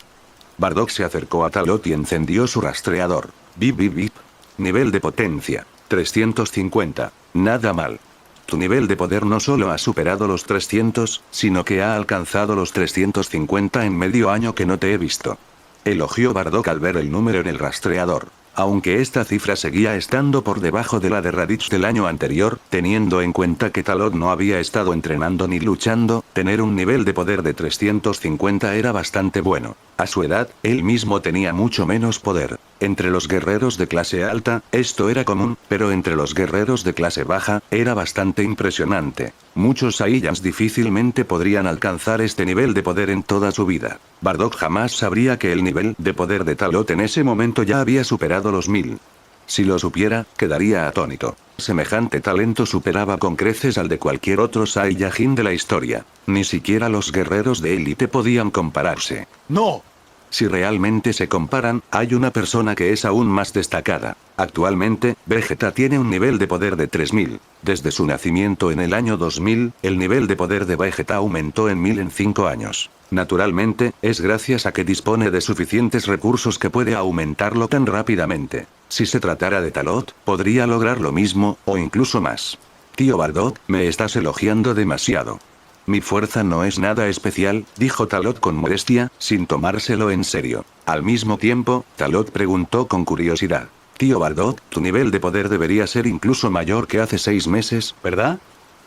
Bardock se acercó a Talot y encendió su rastreador. Bip bip bip. Nivel de potencia, 350. Nada mal. Tu nivel de poder no solo ha superado los 300, sino que ha alcanzado los 350 en medio año que no te he visto. Elogió Bardock al ver el número en el rastreador. Aunque esta cifra seguía estando por debajo de la de Raditz del año anterior, teniendo en cuenta que Talot no había estado entrenando ni luchando, tener un nivel de poder de 350 era bastante bueno. A su edad, él mismo tenía mucho menos poder. Entre los guerreros de clase alta, esto era común, pero entre los guerreros de clase baja, era bastante impresionante. Muchos Saiyans difícilmente podrían alcanzar este nivel de poder en toda su vida. Bardock jamás sabría que el nivel de poder de Talot en ese momento ya había superado los 1000. Si lo supiera, quedaría atónito. Semejante talento superaba con creces al de cualquier otro Saiyajin de la historia. Ni siquiera los guerreros de élite podían compararse. ¡No! Si realmente se comparan, hay una persona que es aún más destacada. Actualmente, Vegeta tiene un nivel de poder de 3000. Desde su nacimiento en el año 2000, el nivel de poder de Vegeta aumentó en 1000 en 5 años. Naturalmente, es gracias a que dispone de suficientes recursos que puede aumentarlo tan rápidamente. Si se tratara de Talot, podría lograr lo mismo, o incluso más. Tío Bardock, me estás elogiando demasiado. Mi fuerza no es nada especial, dijo Talot con modestia, sin tomárselo en serio. Al mismo tiempo, Talot preguntó con curiosidad. Tío Bardock, tu nivel de poder debería ser incluso mayor que hace 6 meses, ¿verdad?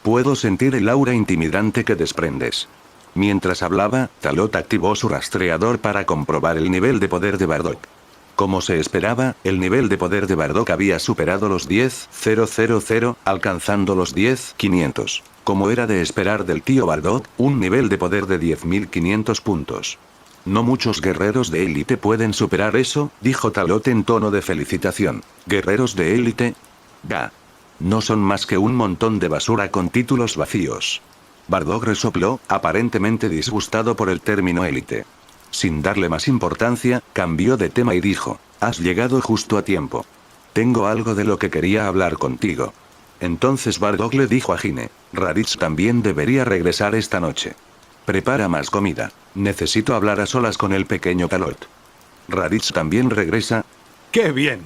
Puedo sentir el aura intimidante que desprendes. Mientras hablaba, Talot activó su rastreador para comprobar el nivel de poder de Bardock. Como se esperaba, el nivel de poder de Bardock había superado los 10.000, alcanzando los 10.500. Como era de esperar del tío Bardock, un nivel de poder de 10.500 puntos. No muchos guerreros de élite pueden superar eso, dijo Talot en tono de felicitación. ¿Guerreros de élite? Ga. No son más que un montón de basura con títulos vacíos. Bardock resopló, aparentemente disgustado por el término élite. Sin darle más importancia, cambió de tema y dijo, has llegado justo a tiempo. Tengo algo de lo que quería hablar contigo. Entonces Bardock le dijo a Hine, Raditz también debería regresar esta noche. Prepara más comida. Necesito hablar a solas con el pequeño Talot. Raditz también regresa. ¡Qué bien!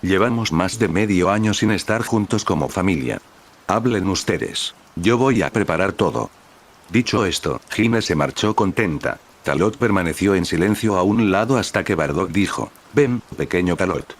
Llevamos más de medio año sin estar juntos como familia. Hablen ustedes. Yo voy a preparar todo. Dicho esto, Hine se marchó contenta. Talot permaneció en silencio a un lado hasta que Bardock dijo, ven, pequeño Talot.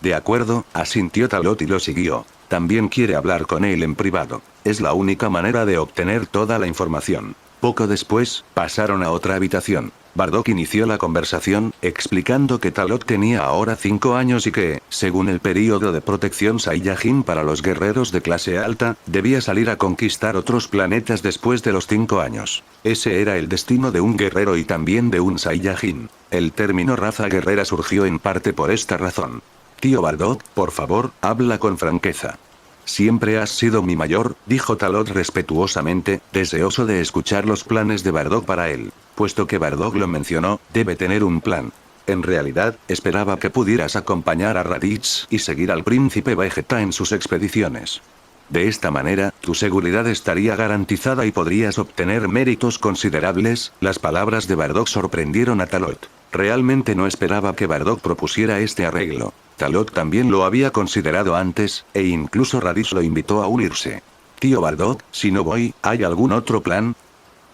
De acuerdo, asintió Talot y lo siguió. También quiere hablar con él en privado. Es la única manera de obtener toda la información. Poco después, pasaron a otra habitación. Bardock inició la conversación, explicando que Talot tenía ahora 5 años y que, según el período de protección Saiyajin para los guerreros de clase alta, debía salir a conquistar otros planetas después de los 5 años. Ese era el destino de un guerrero y también de un Saiyajin. El término raza guerrera surgió en parte por esta razón. Tío Bardock, por favor, habla con franqueza. Siempre has sido mi mayor, dijo Talot respetuosamente, deseoso de escuchar los planes de Bardock para él. Puesto que Bardock lo mencionó, debe tener un plan. En realidad, esperaba que pudieras acompañar a Raditz y seguir al príncipe Vegeta en sus expediciones. De esta manera, tu seguridad estaría garantizada y podrías obtener méritos considerables. Las palabras de Bardock sorprendieron a Talot. Realmente no esperaba que Bardock propusiera este arreglo. Talot también lo había considerado antes, e incluso Raditz lo invitó a unirse. Tío Bardock, si no voy, ¿hay algún otro plan?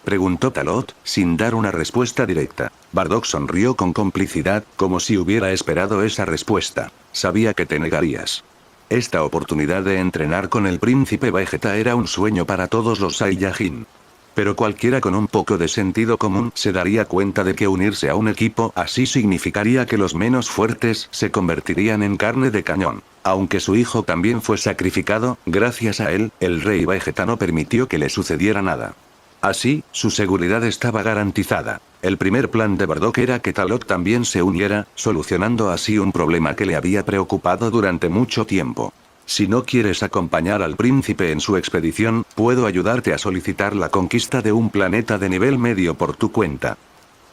Preguntó Talot, sin dar una respuesta directa. Bardock sonrió con complicidad, como si hubiera esperado esa respuesta. Sabía que te negarías. Esta oportunidad de entrenar con el príncipe Vegeta era un sueño para todos los Saiyajin. Pero cualquiera con un poco de sentido común se daría cuenta de que unirse a un equipo así significaría que los menos fuertes se convertirían en carne de cañón. Aunque su hijo también fue sacrificado, gracias a él, el rey Vegeta no permitió que le sucediera nada. Así, su seguridad estaba garantizada. El primer plan de Bardock era que Talot también se uniera, solucionando así un problema que le había preocupado durante mucho tiempo. Si no quieres acompañar al príncipe en su expedición, puedo ayudarte a solicitar la conquista de un planeta de nivel medio por tu cuenta.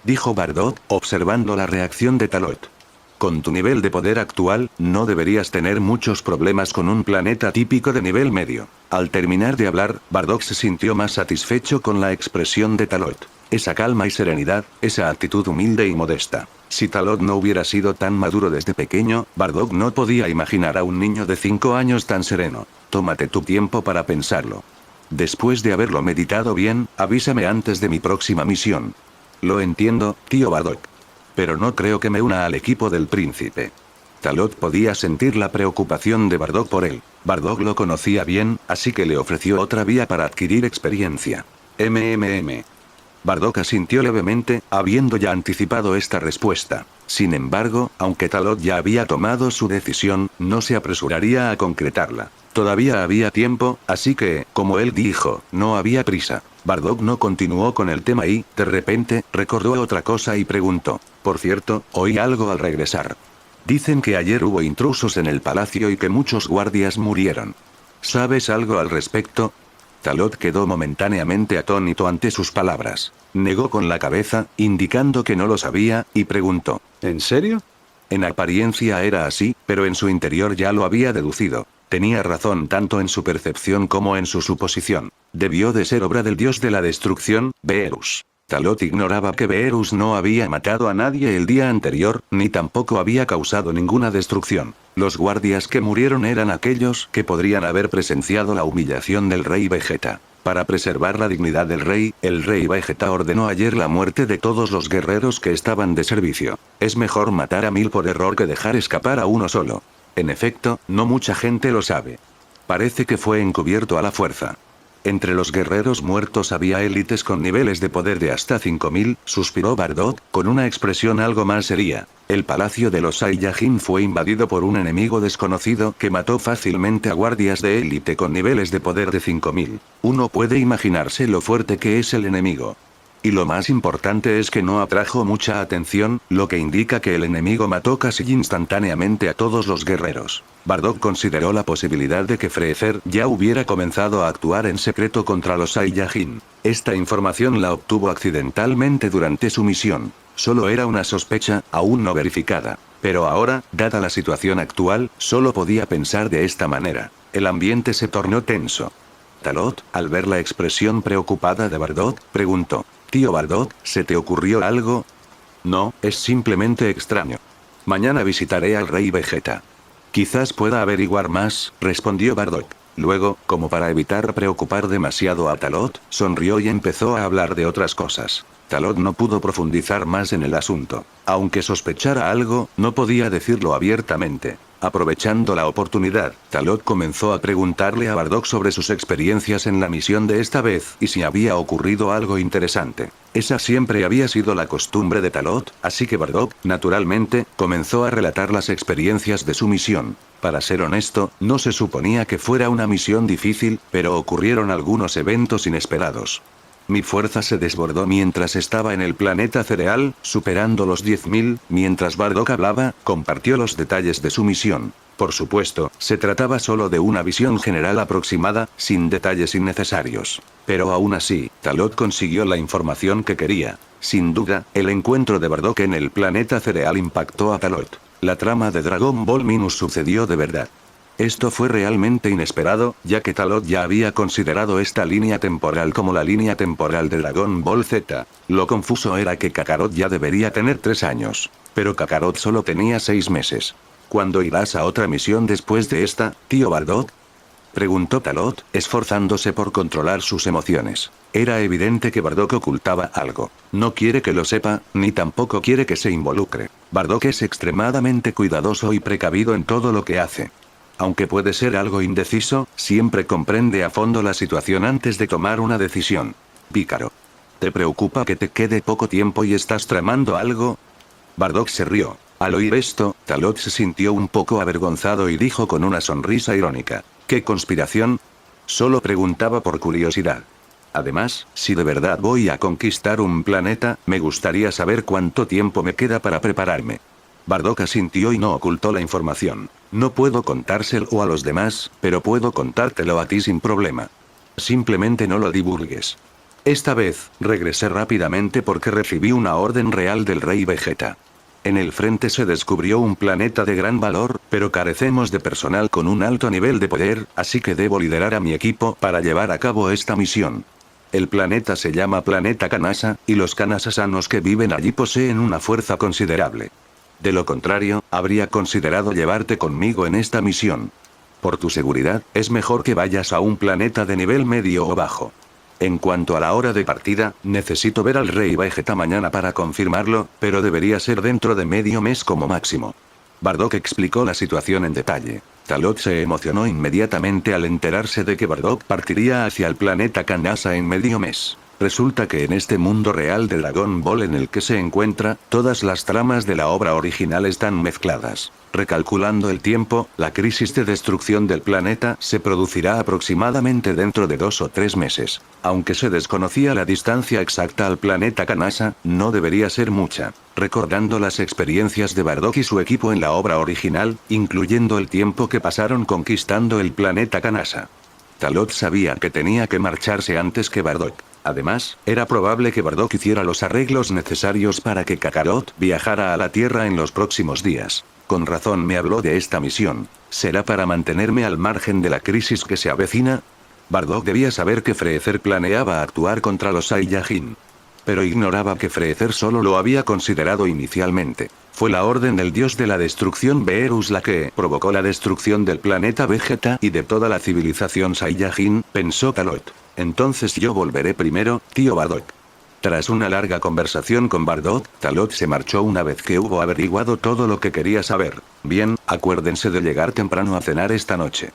Dijo Bardock, observando la reacción de Talot. Con tu nivel de poder actual, no deberías tener muchos problemas con un planeta típico de nivel medio. Al terminar de hablar, Bardock se sintió más satisfecho con la expresión de Talot. Esa calma y serenidad, esa actitud humilde y modesta. Si Talot no hubiera sido tan maduro desde pequeño, Bardock no podía imaginar a un niño de 5 años tan sereno. Tómate tu tiempo para pensarlo. Después de haberlo meditado bien, avísame antes de mi próxima misión. Lo entiendo, tío Bardock. Pero no creo que me una al equipo del príncipe. Talot podía sentir la preocupación de Bardock por él. Bardock lo conocía bien, así que le ofreció otra vía para adquirir experiencia. Bardock asintió levemente, habiendo ya anticipado esta respuesta. Sin embargo, aunque Talot ya había tomado su decisión, no se apresuraría a concretarla. Todavía había tiempo, así que, como él dijo, no había prisa. Bardock no continuó con el tema y, de repente, recordó otra cosa y preguntó. Por cierto, oí algo al regresar. Dicen que ayer hubo intrusos en el palacio y que muchos guardias murieron. ¿Sabes algo al respecto? Talot quedó momentáneamente atónito ante sus palabras. Negó con la cabeza, indicando que no lo sabía, y preguntó. ¿En serio? En apariencia era así, pero en su interior ya lo había deducido. Tenía razón tanto en su percepción como en su suposición. Debió de ser obra del dios de la destrucción, Beerus. Talot ignoraba que Beerus no había matado a nadie el día anterior, ni tampoco había causado ninguna destrucción. Los guardias que murieron eran aquellos que podrían haber presenciado la humillación del rey Vegeta. Para preservar la dignidad del rey, el rey Vegeta ordenó ayer la muerte de todos los guerreros que estaban de servicio. Es mejor matar a 1000 por error que dejar escapar a uno solo. En efecto, no mucha gente lo sabe. Parece que fue encubierto a la fuerza. Entre los guerreros muertos había élites con niveles de poder de hasta 5000, suspiró Bardock, con una expresión algo más seria. El palacio de los Saiyajin fue invadido por un enemigo desconocido que mató fácilmente a guardias de élite con niveles de poder de 5000. Uno puede imaginarse lo fuerte que es el enemigo. Y lo más importante es que no atrajo mucha atención, lo que indica que el enemigo mató casi instantáneamente a todos los guerreros. Bardock consideró la posibilidad de que Freezer ya hubiera comenzado a actuar en secreto contra los Saiyajin. Esta información la obtuvo accidentalmente durante su misión. Solo era una sospecha, aún no verificada. Pero ahora, dada la situación actual, solo podía pensar de esta manera. El ambiente se tornó tenso. Talot, al ver la expresión preocupada de Bardock, preguntó. Tío Bardock, ¿se te ocurrió algo? No, es simplemente extraño. Mañana visitaré al rey Vegeta. Quizás pueda averiguar más, respondió Bardock. Luego, como para evitar preocupar demasiado a Talot, sonrió y empezó a hablar de otras cosas. Talot no pudo profundizar más en el asunto. Aunque sospechara algo, no podía decirlo abiertamente. Aprovechando la oportunidad, Talot comenzó a preguntarle a Bardock sobre sus experiencias en la misión de esta vez y si había ocurrido algo interesante. Esa siempre había sido la costumbre de Talot, así que Bardock, naturalmente, comenzó a relatar las experiencias de su misión. Para ser honesto, no se suponía que fuera una misión difícil, pero ocurrieron algunos eventos inesperados. Mi fuerza se desbordó mientras estaba en el planeta Cereal, superando los 10.000, mientras Bardock hablaba, compartió los detalles de su misión. Por supuesto, se trataba solo de una visión general aproximada, sin detalles innecesarios. Pero aún así, Talot consiguió la información que quería. Sin duda, el encuentro de Bardock en el planeta Cereal impactó a Talot. La trama de Dragon Ball Minus sucedió de verdad. Esto fue realmente inesperado, ya que Talot ya había considerado esta línea temporal como la línea temporal de Dragon Ball Z. Lo confuso era que Kakarot ya debería tener 3 años. Pero Kakarot solo tenía 6 meses. ¿Cuándo irás a otra misión después de esta, tío Bardock? Preguntó Talot, esforzándose por controlar sus emociones. Era evidente que Bardock ocultaba algo. No quiere que lo sepa, ni tampoco quiere que se involucre. Bardock es extremadamente cuidadoso y precavido en todo lo que hace. Aunque puede ser algo indeciso, siempre comprende a fondo la situación antes de tomar una decisión. Pícaro. ¿Te preocupa que te quede poco tiempo y estás tramando algo? Bardock se rió. Al oír esto, Talot se sintió un poco avergonzado y dijo con una sonrisa irónica. ¿Qué conspiración? Solo preguntaba por curiosidad. Además, si de verdad voy a conquistar un planeta, me gustaría saber cuánto tiempo me queda para prepararme. Bardock asintió y no ocultó la información. No puedo contárselo a los demás, pero puedo contártelo a ti sin problema. Simplemente no lo divulgues. Esta vez, regresé rápidamente porque recibí una orden real del rey Vegeta. En el frente se descubrió un planeta de gran valor, pero carecemos de personal con un alto nivel de poder, así que debo liderar a mi equipo para llevar a cabo esta misión. El planeta se llama Planeta Kanasa, y los kanasasanos que viven allí poseen una fuerza considerable. De lo contrario, habría considerado llevarte conmigo en esta misión. Por tu seguridad, es mejor que vayas a un planeta de nivel medio o bajo. En cuanto a la hora de partida, necesito ver al rey Vegeta mañana para confirmarlo, pero debería ser dentro de medio mes como máximo. Bardock explicó la situación en detalle. Talot se emocionó inmediatamente al enterarse de que Bardock partiría hacia el planeta Kanasa en medio mes. Resulta que en este mundo real de Dragon Ball en el que se encuentra, todas las tramas de la obra original están mezcladas. Recalculando el tiempo, la crisis de destrucción del planeta se producirá aproximadamente dentro de 2 o 3 meses. Aunque se desconocía la distancia exacta al planeta Kanasa, no debería ser mucha. Recordando las experiencias de Bardock y su equipo en la obra original, incluyendo el tiempo que pasaron conquistando el planeta Kanasa, Talot sabía que tenía que marcharse antes que Bardock. Además, era probable que Bardock hiciera los arreglos necesarios para que Kakarot viajara a la Tierra en los próximos días. Con razón me habló de esta misión. ¿Será para mantenerme al margen de la crisis que se avecina? Bardock debía saber que Freezer planeaba actuar contra los Saiyajin. Pero ignoraba que Freezer solo lo había considerado inicialmente. Fue la orden del dios de la destrucción Beerus la que provocó la destrucción del planeta Vegeta y de toda la civilización Saiyajin, pensó Talot. Entonces yo volveré primero, tío Bardock. Tras una larga conversación con Bardock, Talot se marchó una vez que hubo averiguado todo lo que quería saber. Bien, acuérdense de llegar temprano a cenar esta noche.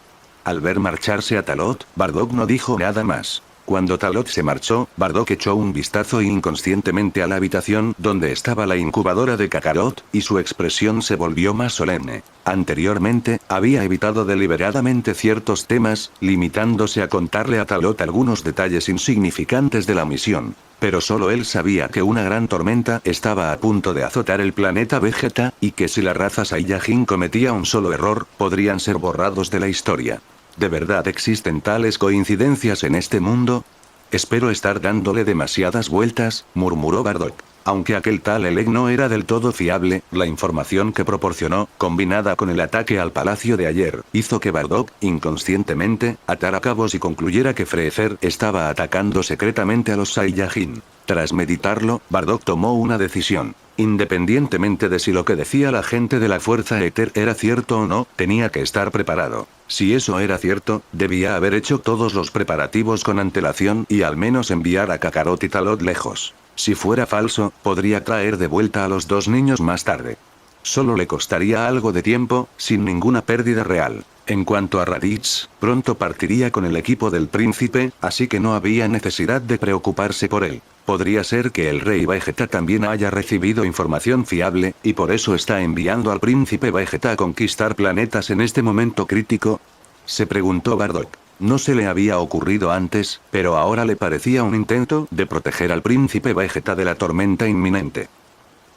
Al ver marcharse a Talot, Bardock no dijo nada más. Cuando Talot se marchó, Bardock echó un vistazo inconscientemente a la habitación donde estaba la incubadora de Kakarot, y su expresión se volvió más solemne. Anteriormente, había evitado deliberadamente ciertos temas, limitándose a contarle a Talot algunos detalles insignificantes de la misión. Pero solo él sabía que una gran tormenta estaba a punto de azotar el planeta Vegeta, y que si la raza Saiyajin cometía un solo error, podrían ser borrados de la historia. ¿De verdad existen tales coincidencias en este mundo? Espero estar dándole demasiadas vueltas, murmuró Bardock. Aunque aquel tal Elec no era del todo fiable, la información que proporcionó, combinada con el ataque al palacio de ayer, hizo que Bardock, inconscientemente, atara cabos y concluyera que Freezer estaba atacando secretamente a los Saiyajin. Tras meditarlo, Bardock tomó una decisión. Independientemente de si lo que decía la gente de la Fuerza Éter era cierto o no, tenía que estar preparado. Si eso era cierto, debía haber hecho todos los preparativos con antelación y al menos enviar a Kakarot y Talot lejos. Si fuera falso, podría traer de vuelta a los dos niños más tarde. Solo le costaría algo de tiempo, sin ninguna pérdida real. En cuanto a Raditz, pronto partiría con el equipo del príncipe, así que no había necesidad de preocuparse por él. Podría ser que el rey Vegeta también haya recibido información fiable, y por eso está enviando al príncipe Vegeta a conquistar planetas en este momento crítico. Se preguntó Bardock. No se le había ocurrido antes, pero ahora le parecía un intento de proteger al príncipe Vegeta de la tormenta inminente.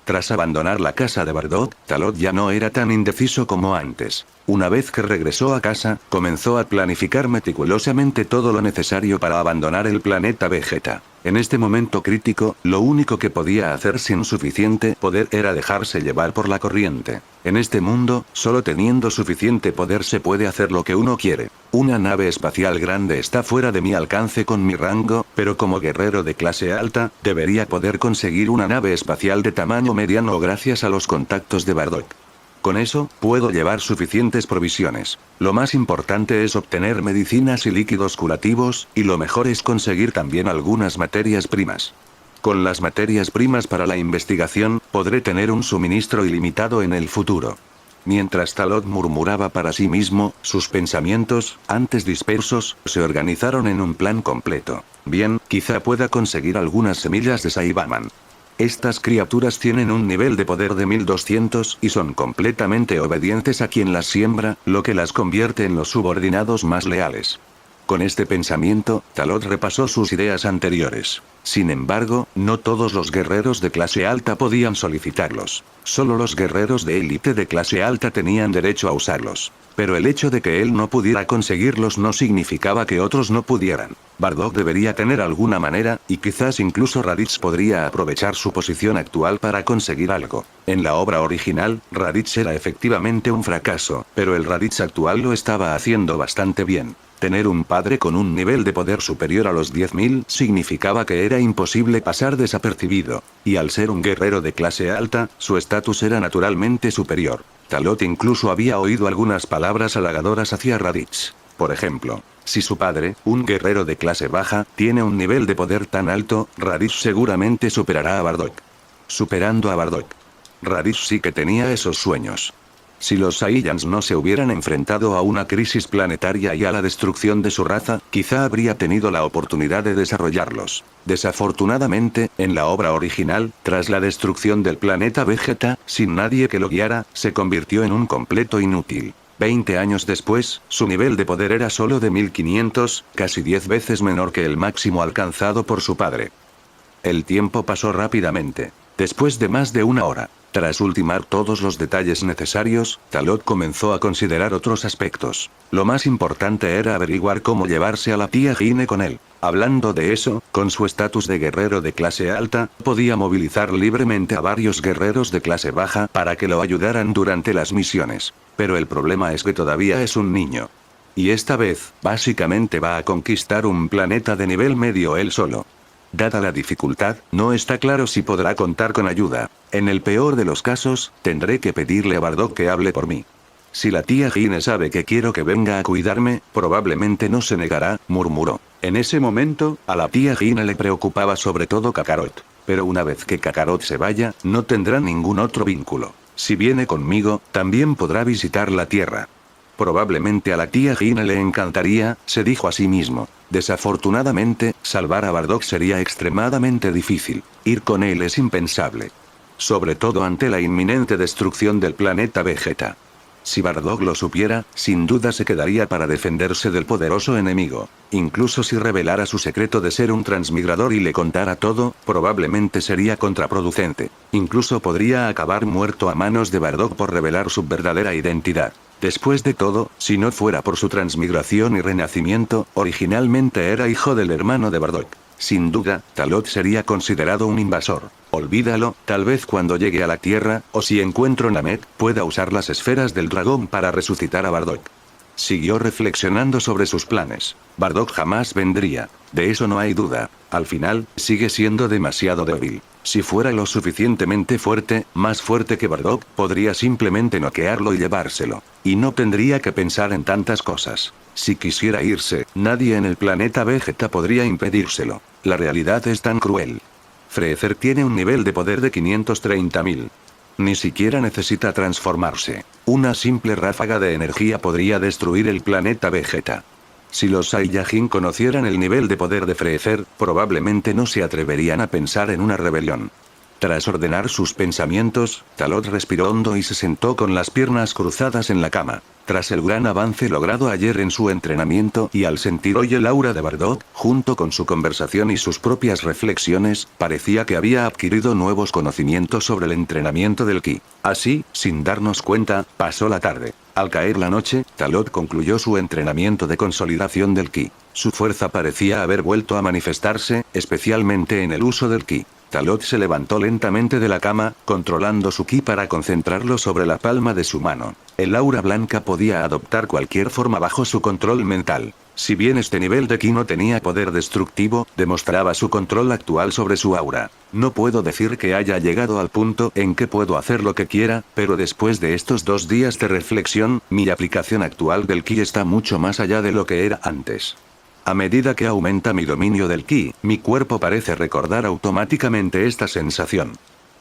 Tras abandonar la casa de Bardock, Talot ya no era tan indeciso como antes. Una vez que regresó a casa, comenzó a planificar meticulosamente todo lo necesario para abandonar el planeta Vegeta. En este momento crítico, lo único que podía hacer sin suficiente poder era dejarse llevar por la corriente. En este mundo, solo teniendo suficiente poder se puede hacer lo que uno quiere. Una nave espacial grande está fuera de mi alcance con mi rango, pero como guerrero de clase alta, debería poder conseguir una nave espacial de tamaño mediano gracias a los contactos de Bardock. Con eso, puedo llevar suficientes provisiones. Lo más importante es obtener medicinas y líquidos curativos, y lo mejor es conseguir también algunas materias primas. Con las materias primas para la investigación, podré tener un suministro ilimitado en el futuro. Mientras Talot murmuraba para sí mismo, sus pensamientos, antes dispersos, se organizaron en un plan completo. Bien, quizá pueda conseguir algunas semillas de Saibaman. Estas criaturas tienen un nivel de poder de 1200 y son completamente obedientes a quien las siembra, lo que las convierte en los subordinados más leales. Con este pensamiento, Talot repasó sus ideas anteriores. Sin embargo, no todos los guerreros de clase alta podían solicitarlos. Solo los guerreros de élite de clase alta tenían derecho a usarlos. Pero el hecho de que él no pudiera conseguirlos no significaba que otros no pudieran. Bardock debería tener alguna manera, y quizás incluso Raditz podría aprovechar su posición actual para conseguir algo. En la obra original, Raditz era efectivamente un fracaso, pero el Raditz actual lo estaba haciendo bastante bien. Tener un padre con un nivel de poder superior a los 10.000 significaba que era imposible pasar desapercibido, y al ser un guerrero de clase alta, su estatus era naturalmente superior. Talot incluso había oído algunas palabras halagadoras hacia Raditz. Por ejemplo, si su padre, un guerrero de clase baja, tiene un nivel de poder tan alto, Raditz seguramente superará a Bardock. Superando a Bardock. Raditz sí que tenía esos sueños. Si los Saiyans no se hubieran enfrentado a una crisis planetaria y a la destrucción de su raza, quizá habría tenido la oportunidad de desarrollarlos. Desafortunadamente, en la obra original, tras la destrucción del planeta Vegeta, sin nadie que lo guiara, se convirtió en un completo inútil. 20 años después, su nivel de poder era solo de 1500, casi 10 veces menor que el máximo alcanzado por su padre. El tiempo pasó rápidamente. Después de más de una hora, tras ultimar todos los detalles necesarios, Talot comenzó a considerar otros aspectos. Lo más importante era averiguar cómo llevarse a la tía Gine con él. Hablando de eso, con su estatus de guerrero de clase alta, podía movilizar libremente a varios guerreros de clase baja para que lo ayudaran durante las misiones. Pero el problema es que todavía es un niño. Y esta vez, básicamente va a conquistar un planeta de nivel medio él solo. Dada la dificultad, no está claro si podrá contar con ayuda. En el peor de los casos, tendré que pedirle a Bardock que hable por mí. Si la tía Gine sabe que quiero que venga a cuidarme, probablemente no se negará, murmuró. En ese momento, a la tía Gine le preocupaba sobre todo Kakarot. Pero una vez que Kakarot se vaya, no tendrá ningún otro vínculo. Si viene conmigo, también podrá visitar la Tierra. Probablemente a la tía Gine le encantaría, se dijo a sí mismo. Desafortunadamente, salvar a Bardock sería extremadamente difícil. Ir con él es impensable. Sobre todo ante la inminente destrucción del planeta Vegeta. Si Bardock lo supiera, sin duda se quedaría para defenderse del poderoso enemigo. Incluso si revelara su secreto de ser un transmigrador y le contara todo, probablemente sería contraproducente. Incluso podría acabar muerto a manos de Bardock por revelar su verdadera identidad. Después de todo, si no fuera por su transmigración y renacimiento, originalmente era hijo del hermano de Bardock. Sin duda, Talot sería considerado un invasor. Olvídalo, tal vez cuando llegue a la Tierra, o si encuentro Namek, pueda usar las esferas del dragón para resucitar a Bardock. Siguió reflexionando sobre sus planes. Bardock jamás vendría. De eso no hay duda. Al final, sigue siendo demasiado débil. Si fuera lo suficientemente fuerte, más fuerte que Bardock, podría simplemente noquearlo y llevárselo. Y no tendría que pensar en tantas cosas. Si quisiera irse, nadie en el planeta Vegeta podría impedírselo. La realidad es tan cruel. Freezer tiene un nivel de poder de 530.000. Ni siquiera necesita transformarse. Una simple ráfaga de energía podría destruir el planeta Vegeta. Si los Saiyajin conocieran el nivel de poder de Freezer, probablemente no se atreverían a pensar en una rebelión. Tras ordenar sus pensamientos, Talot respiró hondo y se sentó con las piernas cruzadas en la cama. Tras el gran avance logrado ayer en su entrenamiento y al sentir hoy el aura de Bardock, junto con su conversación y sus propias reflexiones, parecía que había adquirido nuevos conocimientos sobre el entrenamiento del ki. Así, sin darnos cuenta, pasó la tarde. Al caer la noche, Talot concluyó su entrenamiento de consolidación del ki. Su fuerza parecía haber vuelto a manifestarse, especialmente en el uso del ki. Talot se levantó lentamente de la cama, controlando su ki para concentrarlo sobre la palma de su mano. El aura blanca podía adoptar cualquier forma bajo su control mental. Si bien este nivel de ki no tenía poder destructivo, demostraba su control actual sobre su aura. No puedo decir que haya llegado al punto en que puedo hacer lo que quiera, pero después de estos 2 días de reflexión, mi aplicación actual del ki está mucho más allá de lo que era antes. A medida que aumenta mi dominio del ki, mi cuerpo parece recordar automáticamente esta sensación.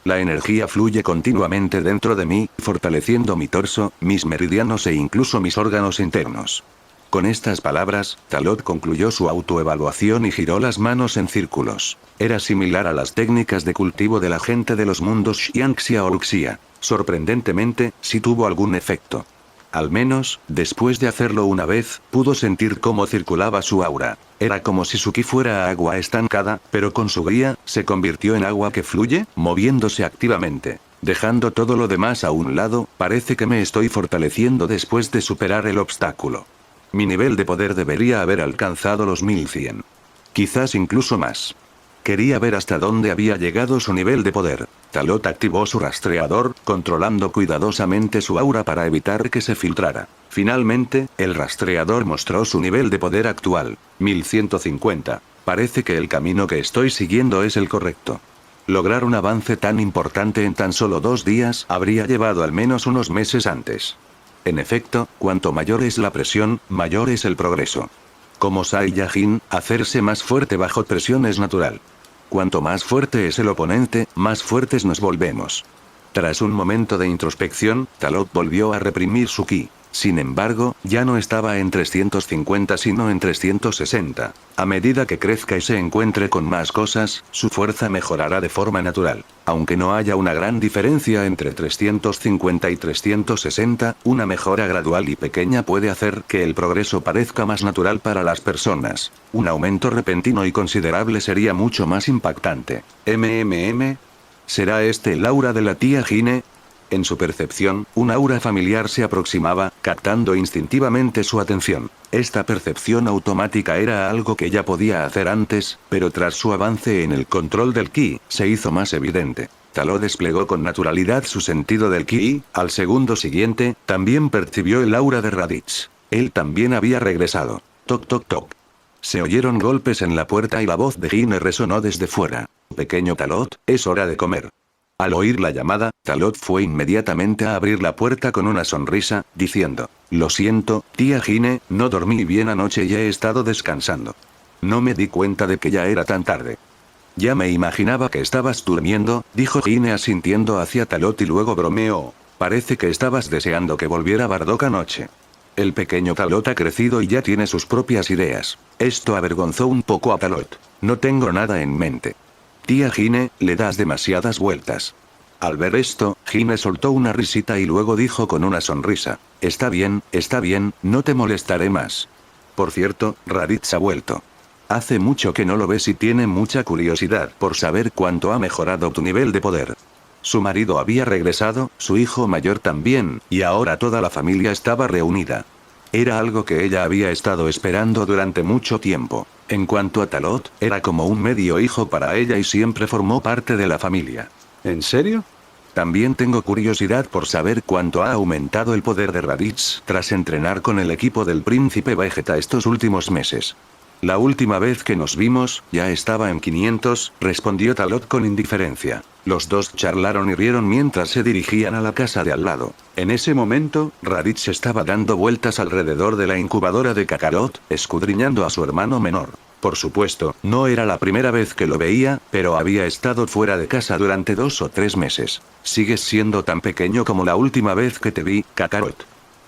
La energía fluye continuamente dentro de mí, fortaleciendo mi torso, mis meridianos e incluso mis órganos internos. Con estas palabras, Talot concluyó su autoevaluación y giró las manos en círculos. Era similar a las técnicas de cultivo de la gente de los mundos Xianxia o Uxia. Sorprendentemente, sí tuvo algún efecto. Al menos, después de hacerlo una vez, pudo sentir cómo circulaba su aura. Era como si su ki fuera agua estancada, pero con su guía, se convirtió en agua que fluye, moviéndose activamente. Dejando todo lo demás a un lado, parece que me estoy fortaleciendo después de superar el obstáculo. Mi nivel de poder debería haber alcanzado los 1100. Quizás incluso más. Quería ver hasta dónde había llegado su nivel de poder. Talot activó su rastreador, controlando cuidadosamente su aura para evitar que se filtrara. Finalmente, el rastreador mostró su nivel de poder actual, 1150. Parece que el camino que estoy siguiendo es el correcto. Lograr un avance tan importante en tan solo 2 días habría llevado al menos unos meses antes. En efecto, cuanto mayor es la presión, mayor es el progreso. Como Saiyajin, hacerse más fuerte bajo presión es natural. Cuanto más fuerte es el oponente, más fuertes nos volvemos. Tras un momento de introspección, Talot volvió a reprimir su ki. Sin embargo, ya no estaba en 350 sino en 360. A medida que crezca y se encuentre con más cosas, su fuerza mejorará de forma natural. Aunque no haya una gran diferencia entre 350 y 360, una mejora gradual y pequeña puede hacer que el progreso parezca más natural para las personas. Un aumento repentino y considerable sería mucho más impactante. ¿Será este el aura de la tía Gine? En su percepción, un aura familiar se aproximaba, captando instintivamente su atención. Esta percepción automática era algo que ya podía hacer antes, pero tras su avance en el control del ki, se hizo más evidente. Talot desplegó con naturalidad su sentido del ki y, al segundo siguiente, también percibió el aura de Raditz. Él también había regresado. Toc toc toc. Se oyeron golpes en la puerta y la voz de Gine resonó desde fuera. Pequeño Talot, es hora de comer. Al oír la llamada, Talot fue inmediatamente a abrir la puerta con una sonrisa, diciendo: Lo siento, tía Gine, no dormí bien anoche y he estado descansando. No me di cuenta de que ya era tan tarde. Ya me imaginaba que estabas durmiendo, dijo Gine asintiendo hacia Talot y luego bromeó. Parece que estabas deseando que volviera Bardock anoche. El pequeño Talot ha crecido y ya tiene sus propias ideas. Esto avergonzó un poco a Talot. No tengo nada en mente. Tía Gine, le das demasiadas vueltas. Al ver esto, Gine soltó una risita y luego dijo con una sonrisa: está bien, no te molestaré más. Por cierto, Raditz ha vuelto. Hace mucho que no lo ves y tiene mucha curiosidad por saber cuánto ha mejorado tu nivel de poder. Su marido había regresado, su hijo mayor también, y ahora toda la familia estaba reunida. Era algo que ella había estado esperando durante mucho tiempo. En cuanto a Talot, era como un medio hijo para ella y siempre formó parte de la familia. ¿En serio? También tengo curiosidad por saber cuánto ha aumentado el poder de Raditz tras entrenar con el equipo del Príncipe Vegeta estos últimos meses. La última vez que nos vimos, ya estaba en 500, respondió Talot con indiferencia. Los dos charlaron y rieron mientras se dirigían a la casa de al lado. En ese momento, Raditz estaba dando vueltas alrededor de la incubadora de Kakarot, escudriñando a su hermano menor. Por supuesto, no era la primera vez que lo veía, pero había estado fuera de casa durante 2 o 3 meses. Sigues siendo tan pequeño como la última vez que te vi, Kakarot.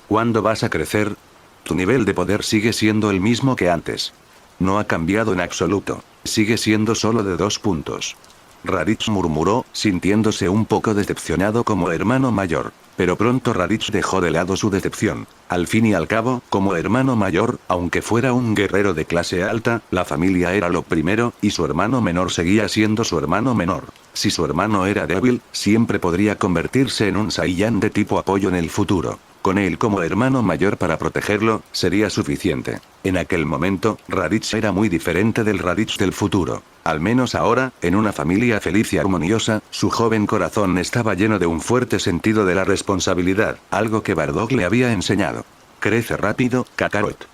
¿Cuándo vas a crecer? Tu nivel de poder sigue siendo el mismo que antes. No ha cambiado en absoluto. Sigue siendo solo de 2 puntos. Raditz murmuró, sintiéndose un poco decepcionado como hermano mayor. Pero pronto Raditz dejó de lado su decepción. Al fin y al cabo, como hermano mayor, aunque fuera un guerrero de clase alta, la familia era lo primero, y su hermano menor seguía siendo su hermano menor. Si su hermano era débil, siempre podría convertirse en un Saiyan de tipo apoyo en el futuro. Con él como hermano mayor para protegerlo, sería suficiente. En aquel momento, Raditz era muy diferente del Raditz del futuro. Al menos ahora, en una familia feliz y armoniosa, su joven corazón estaba lleno de un fuerte sentido de la responsabilidad, algo que Bardock le había enseñado. Crece rápido, Kakarot.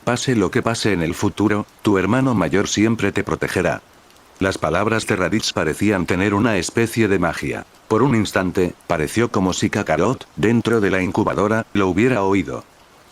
Pase lo que pase en el futuro, tu hermano mayor siempre te protegerá. Las palabras de Raditz parecían tener una especie de magia. Por un instante, pareció como si Kakarot, dentro de la incubadora, lo hubiera oído.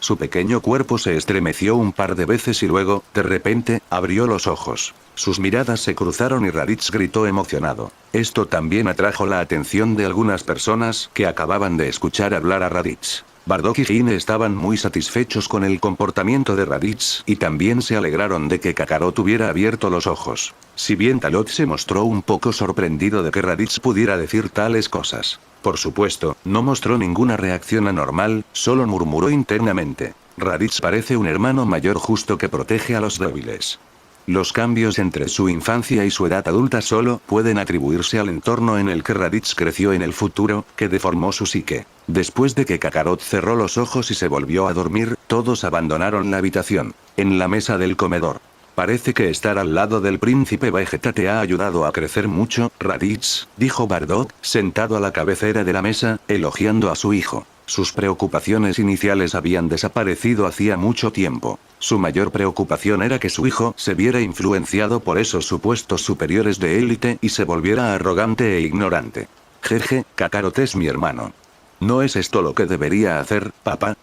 Su pequeño cuerpo se estremeció un par de veces y luego, de repente, abrió los ojos. Sus miradas se cruzaron y Raditz gritó emocionado. Esto también atrajo la atención de algunas personas que acababan de escuchar hablar a Raditz. Bardock y Gine estaban muy satisfechos con el comportamiento de Raditz y también se alegraron de que Kakarot hubiera abierto los ojos. Si bien Talot se mostró un poco sorprendido de que Raditz pudiera decir tales cosas. Por supuesto, no mostró ninguna reacción anormal, solo murmuró internamente. Raditz parece un hermano mayor justo que protege a los débiles. Los cambios entre su infancia y su edad adulta solo pueden atribuirse al entorno en el que Raditz creció en el futuro, que deformó su psique. Después de que Kakarot cerró los ojos y se volvió a dormir, todos abandonaron la habitación. En la mesa del comedor. Parece que estar al lado del príncipe Vegeta te ha ayudado a crecer mucho, Raditz, dijo Bardock, sentado a la cabecera de la mesa, elogiando a su hijo. Sus preocupaciones iniciales habían desaparecido hacía mucho tiempo. Su mayor preocupación era que su hijo se viera influenciado por esos supuestos superiores de élite y se volviera arrogante e ignorante. Jeje, Kakarot es mi hermano. ¿No es esto lo que debería hacer, papá?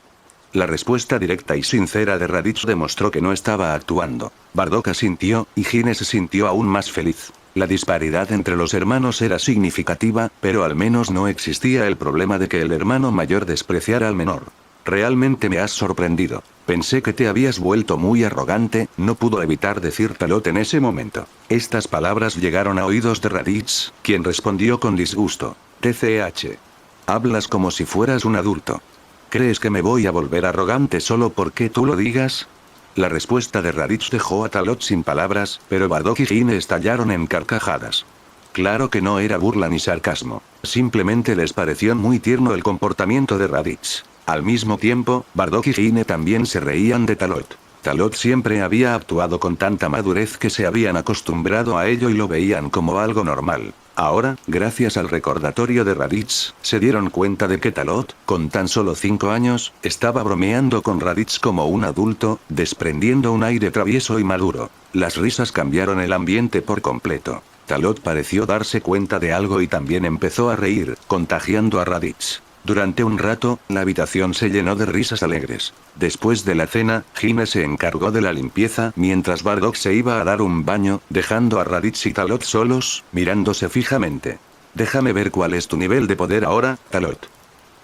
La respuesta directa y sincera de Raditz demostró que no estaba actuando. Bardock asintió, y Gine se sintió aún más feliz. La disparidad entre los hermanos era significativa, pero al menos no existía el problema de que el hermano mayor despreciara al menor. Realmente me has sorprendido. Pensé que te habías vuelto muy arrogante, no pudo evitar decir Talot en ese momento. Estas palabras llegaron a oídos de Raditz, quien respondió con disgusto. TCH. Hablas como si fueras un adulto. ¿Crees que me voy a volver arrogante solo porque tú lo digas? La respuesta de Raditz dejó a Talot sin palabras, pero Bardock y Gine estallaron en carcajadas. Claro que no era burla ni sarcasmo. Simplemente les pareció muy tierno el comportamiento de Raditz. Al mismo tiempo, Bardock y Gine también se reían de Talot. Talot siempre había actuado con tanta madurez que se habían acostumbrado a ello y lo veían como algo normal. Ahora, gracias al recordatorio de Raditz, se dieron cuenta de que Talot, con tan solo 5 años, estaba bromeando con Raditz como un adulto, desprendiendo un aire travieso y maduro. Las risas cambiaron el ambiente por completo. Talot pareció darse cuenta de algo y también empezó a reír, contagiando a Raditz. Durante un rato, la habitación se llenó de risas alegres. Después de la cena, Gine se encargó de la limpieza mientras Bardock se iba a dar un baño, dejando a Raditz y Talot solos, mirándose fijamente. Déjame ver cuál es tu nivel de poder ahora, Talot.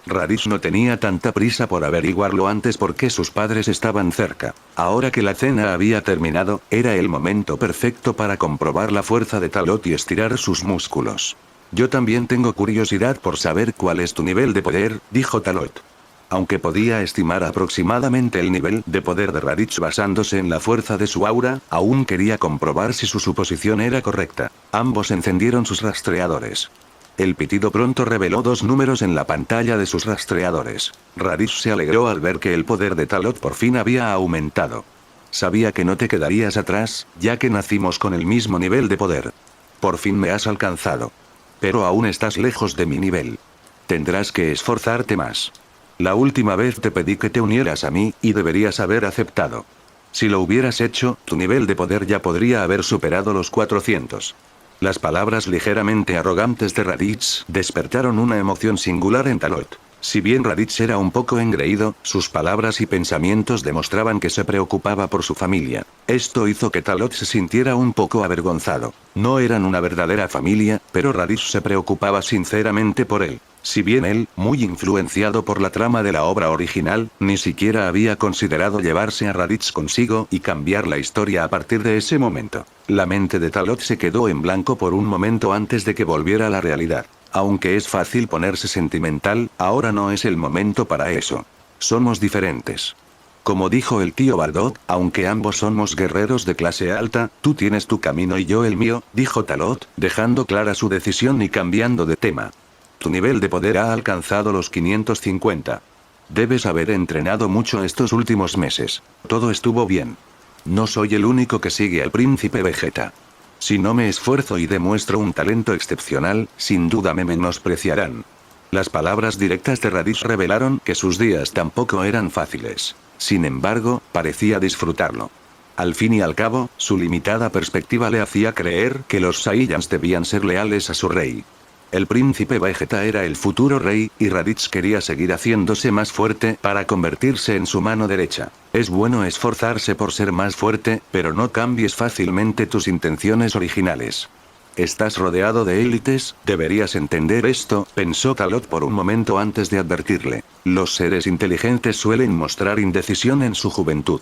Raditz no tenía tanta prisa por averiguarlo antes porque sus padres estaban cerca. Ahora que la cena había terminado, era el momento perfecto para comprobar la fuerza de Talot y estirar sus músculos. Yo también tengo curiosidad por saber cuál es tu nivel de poder, dijo Talot. Aunque podía estimar aproximadamente el nivel de poder de Raditz basándose en la fuerza de su aura, aún quería comprobar si su suposición era correcta. Ambos encendieron sus rastreadores. El pitido pronto reveló 2 números en la pantalla de sus rastreadores. Raditz se alegró al ver que el poder de Talot por fin había aumentado. Sabía que no te quedarías atrás, ya que nacimos con el mismo nivel de poder. Por fin me has alcanzado. Pero aún estás lejos de mi nivel. Tendrás que esforzarte más. La última vez te pedí que te unieras a mí, y deberías haber aceptado. Si lo hubieras hecho, tu nivel de poder ya podría haber superado los 400. Las palabras ligeramente arrogantes de Raditz despertaron una emoción singular en Talot. Si bien Raditz era un poco engreído, sus palabras y pensamientos demostraban que se preocupaba por su familia. Esto hizo que Talot se sintiera un poco avergonzado. No eran una verdadera familia, pero Raditz se preocupaba sinceramente por él. Si bien él, muy influenciado por la trama de la obra original, ni siquiera había considerado llevarse a Raditz consigo y cambiar la historia a partir de ese momento. La mente de Talot se quedó en blanco por un momento antes de que volviera a la realidad. Aunque es fácil ponerse sentimental, ahora no es el momento para eso. Somos diferentes. Como dijo el tío Bardock, aunque ambos somos guerreros de clase alta, tú tienes tu camino y yo el mío, dijo Talot, dejando clara su decisión y cambiando de tema. Tu nivel de poder ha alcanzado los 550. Debes haber entrenado mucho estos últimos meses. Todo estuvo bien. No soy el único que sigue al príncipe Vegeta. Si no me esfuerzo y demuestro un talento excepcional, sin duda me menospreciarán. Las palabras directas de Raditz revelaron que sus días tampoco eran fáciles. Sin embargo, parecía disfrutarlo. Al fin y al cabo, su limitada perspectiva le hacía creer que los Saiyans debían ser leales a su rey. El príncipe Vegeta era el futuro rey, y Raditz quería seguir haciéndose más fuerte para convertirse en su mano derecha. Es bueno esforzarse por ser más fuerte, pero no cambies fácilmente tus intenciones originales. Estás rodeado de élites, deberías entender esto, pensó Talot por un momento antes de advertirle. Los seres inteligentes suelen mostrar indecisión en su juventud.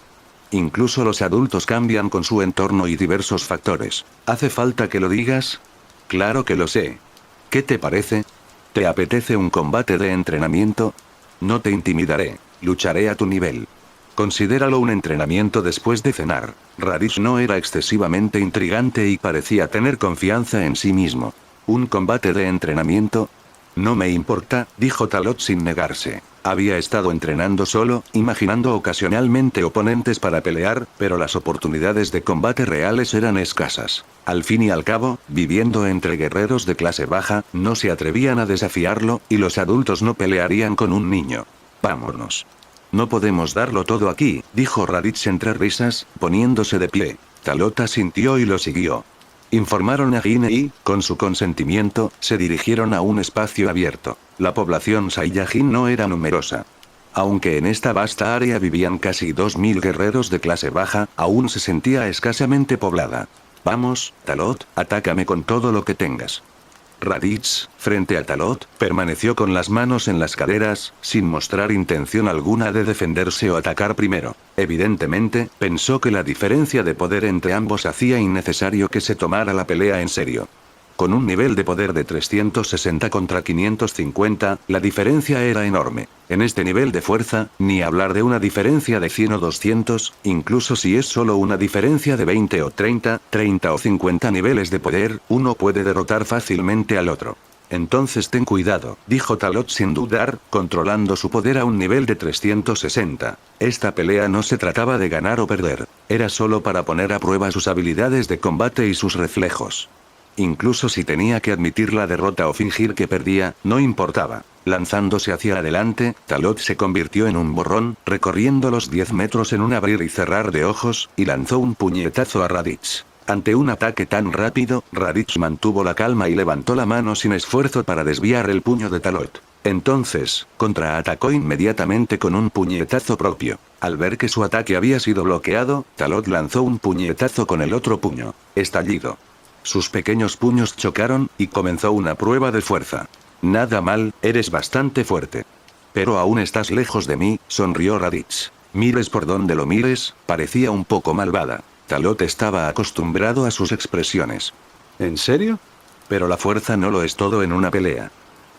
Incluso los adultos cambian con su entorno y diversos factores. ¿Hace falta que lo digas? Claro que lo sé. ¿Qué te parece? ¿Te apetece un combate de entrenamiento? No te intimidaré, lucharé a tu nivel. Considéralo un entrenamiento después de cenar. Raditz no era excesivamente intrigante y parecía tener confianza en sí mismo. ¿Un combate de entrenamiento? No me importa, dijo Talot sin negarse. Había estado entrenando solo, imaginando ocasionalmente oponentes para pelear, pero las oportunidades de combate reales eran escasas. Al fin y al cabo, viviendo entre guerreros de clase baja, no se atrevían a desafiarlo, y los adultos no pelearían con un niño. Vámonos. No podemos darlo todo aquí, dijo Raditz entre risas, poniéndose de pie. Talot asintió y lo siguió. Informaron a Gine y, con su consentimiento, se dirigieron a un espacio abierto. La población Saiyajin no era numerosa. Aunque en esta vasta área vivían casi 2000 guerreros de clase baja, aún se sentía escasamente poblada. Vamos, Talot, atácame con todo lo que tengas. Raditz, frente a Talot, permaneció con las manos en las caderas, sin mostrar intención alguna de defenderse o atacar primero. Evidentemente, pensó que la diferencia de poder entre ambos hacía innecesario que se tomara la pelea en serio. Con un nivel de poder de 360 contra 550, la diferencia era enorme. En este nivel de fuerza, ni hablar de una diferencia de 100 o 200, incluso si es solo una diferencia de 20 o 30 o 50 niveles de poder, uno puede derrotar fácilmente al otro. Entonces ten cuidado, dijo Talot sin dudar, controlando su poder a un nivel de 360. Esta pelea no se trataba de ganar o perder, era solo para poner a prueba sus habilidades de combate y sus reflejos. Incluso si tenía que admitir la derrota o fingir que perdía, no importaba. Lanzándose hacia adelante, Talot se convirtió en un borrón, recorriendo los 10 metros en un abrir y cerrar de ojos, y lanzó un puñetazo a Raditz. Ante un ataque tan rápido, Raditz mantuvo la calma y levantó la mano sin esfuerzo para desviar el puño de Talot. Entonces, contraatacó inmediatamente con un puñetazo propio. Al ver que su ataque había sido bloqueado, Talot lanzó un puñetazo con el otro puño. Estallido. Sus pequeños puños chocaron, y comenzó una prueba de fuerza. Nada mal, eres bastante fuerte. Pero aún estás lejos de mí, sonrió Raditz. Mires por donde lo mires, parecía un poco malvada. Talot estaba acostumbrado a sus expresiones. ¿En serio? Pero la fuerza no lo es todo en una pelea.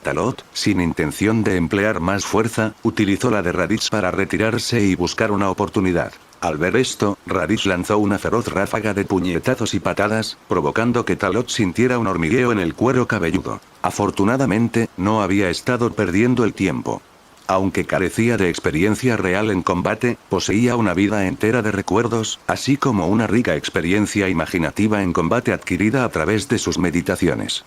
Talot, sin intención de emplear más fuerza, utilizó la de Raditz para retirarse y buscar una oportunidad. Al ver esto, Raditz lanzó una feroz ráfaga de puñetazos y patadas, provocando que Talot sintiera un hormigueo en el cuero cabelludo. Afortunadamente, no había estado perdiendo el tiempo. Aunque carecía de experiencia real en combate, poseía una vida entera de recuerdos, así como una rica experiencia imaginativa en combate adquirida a través de sus meditaciones.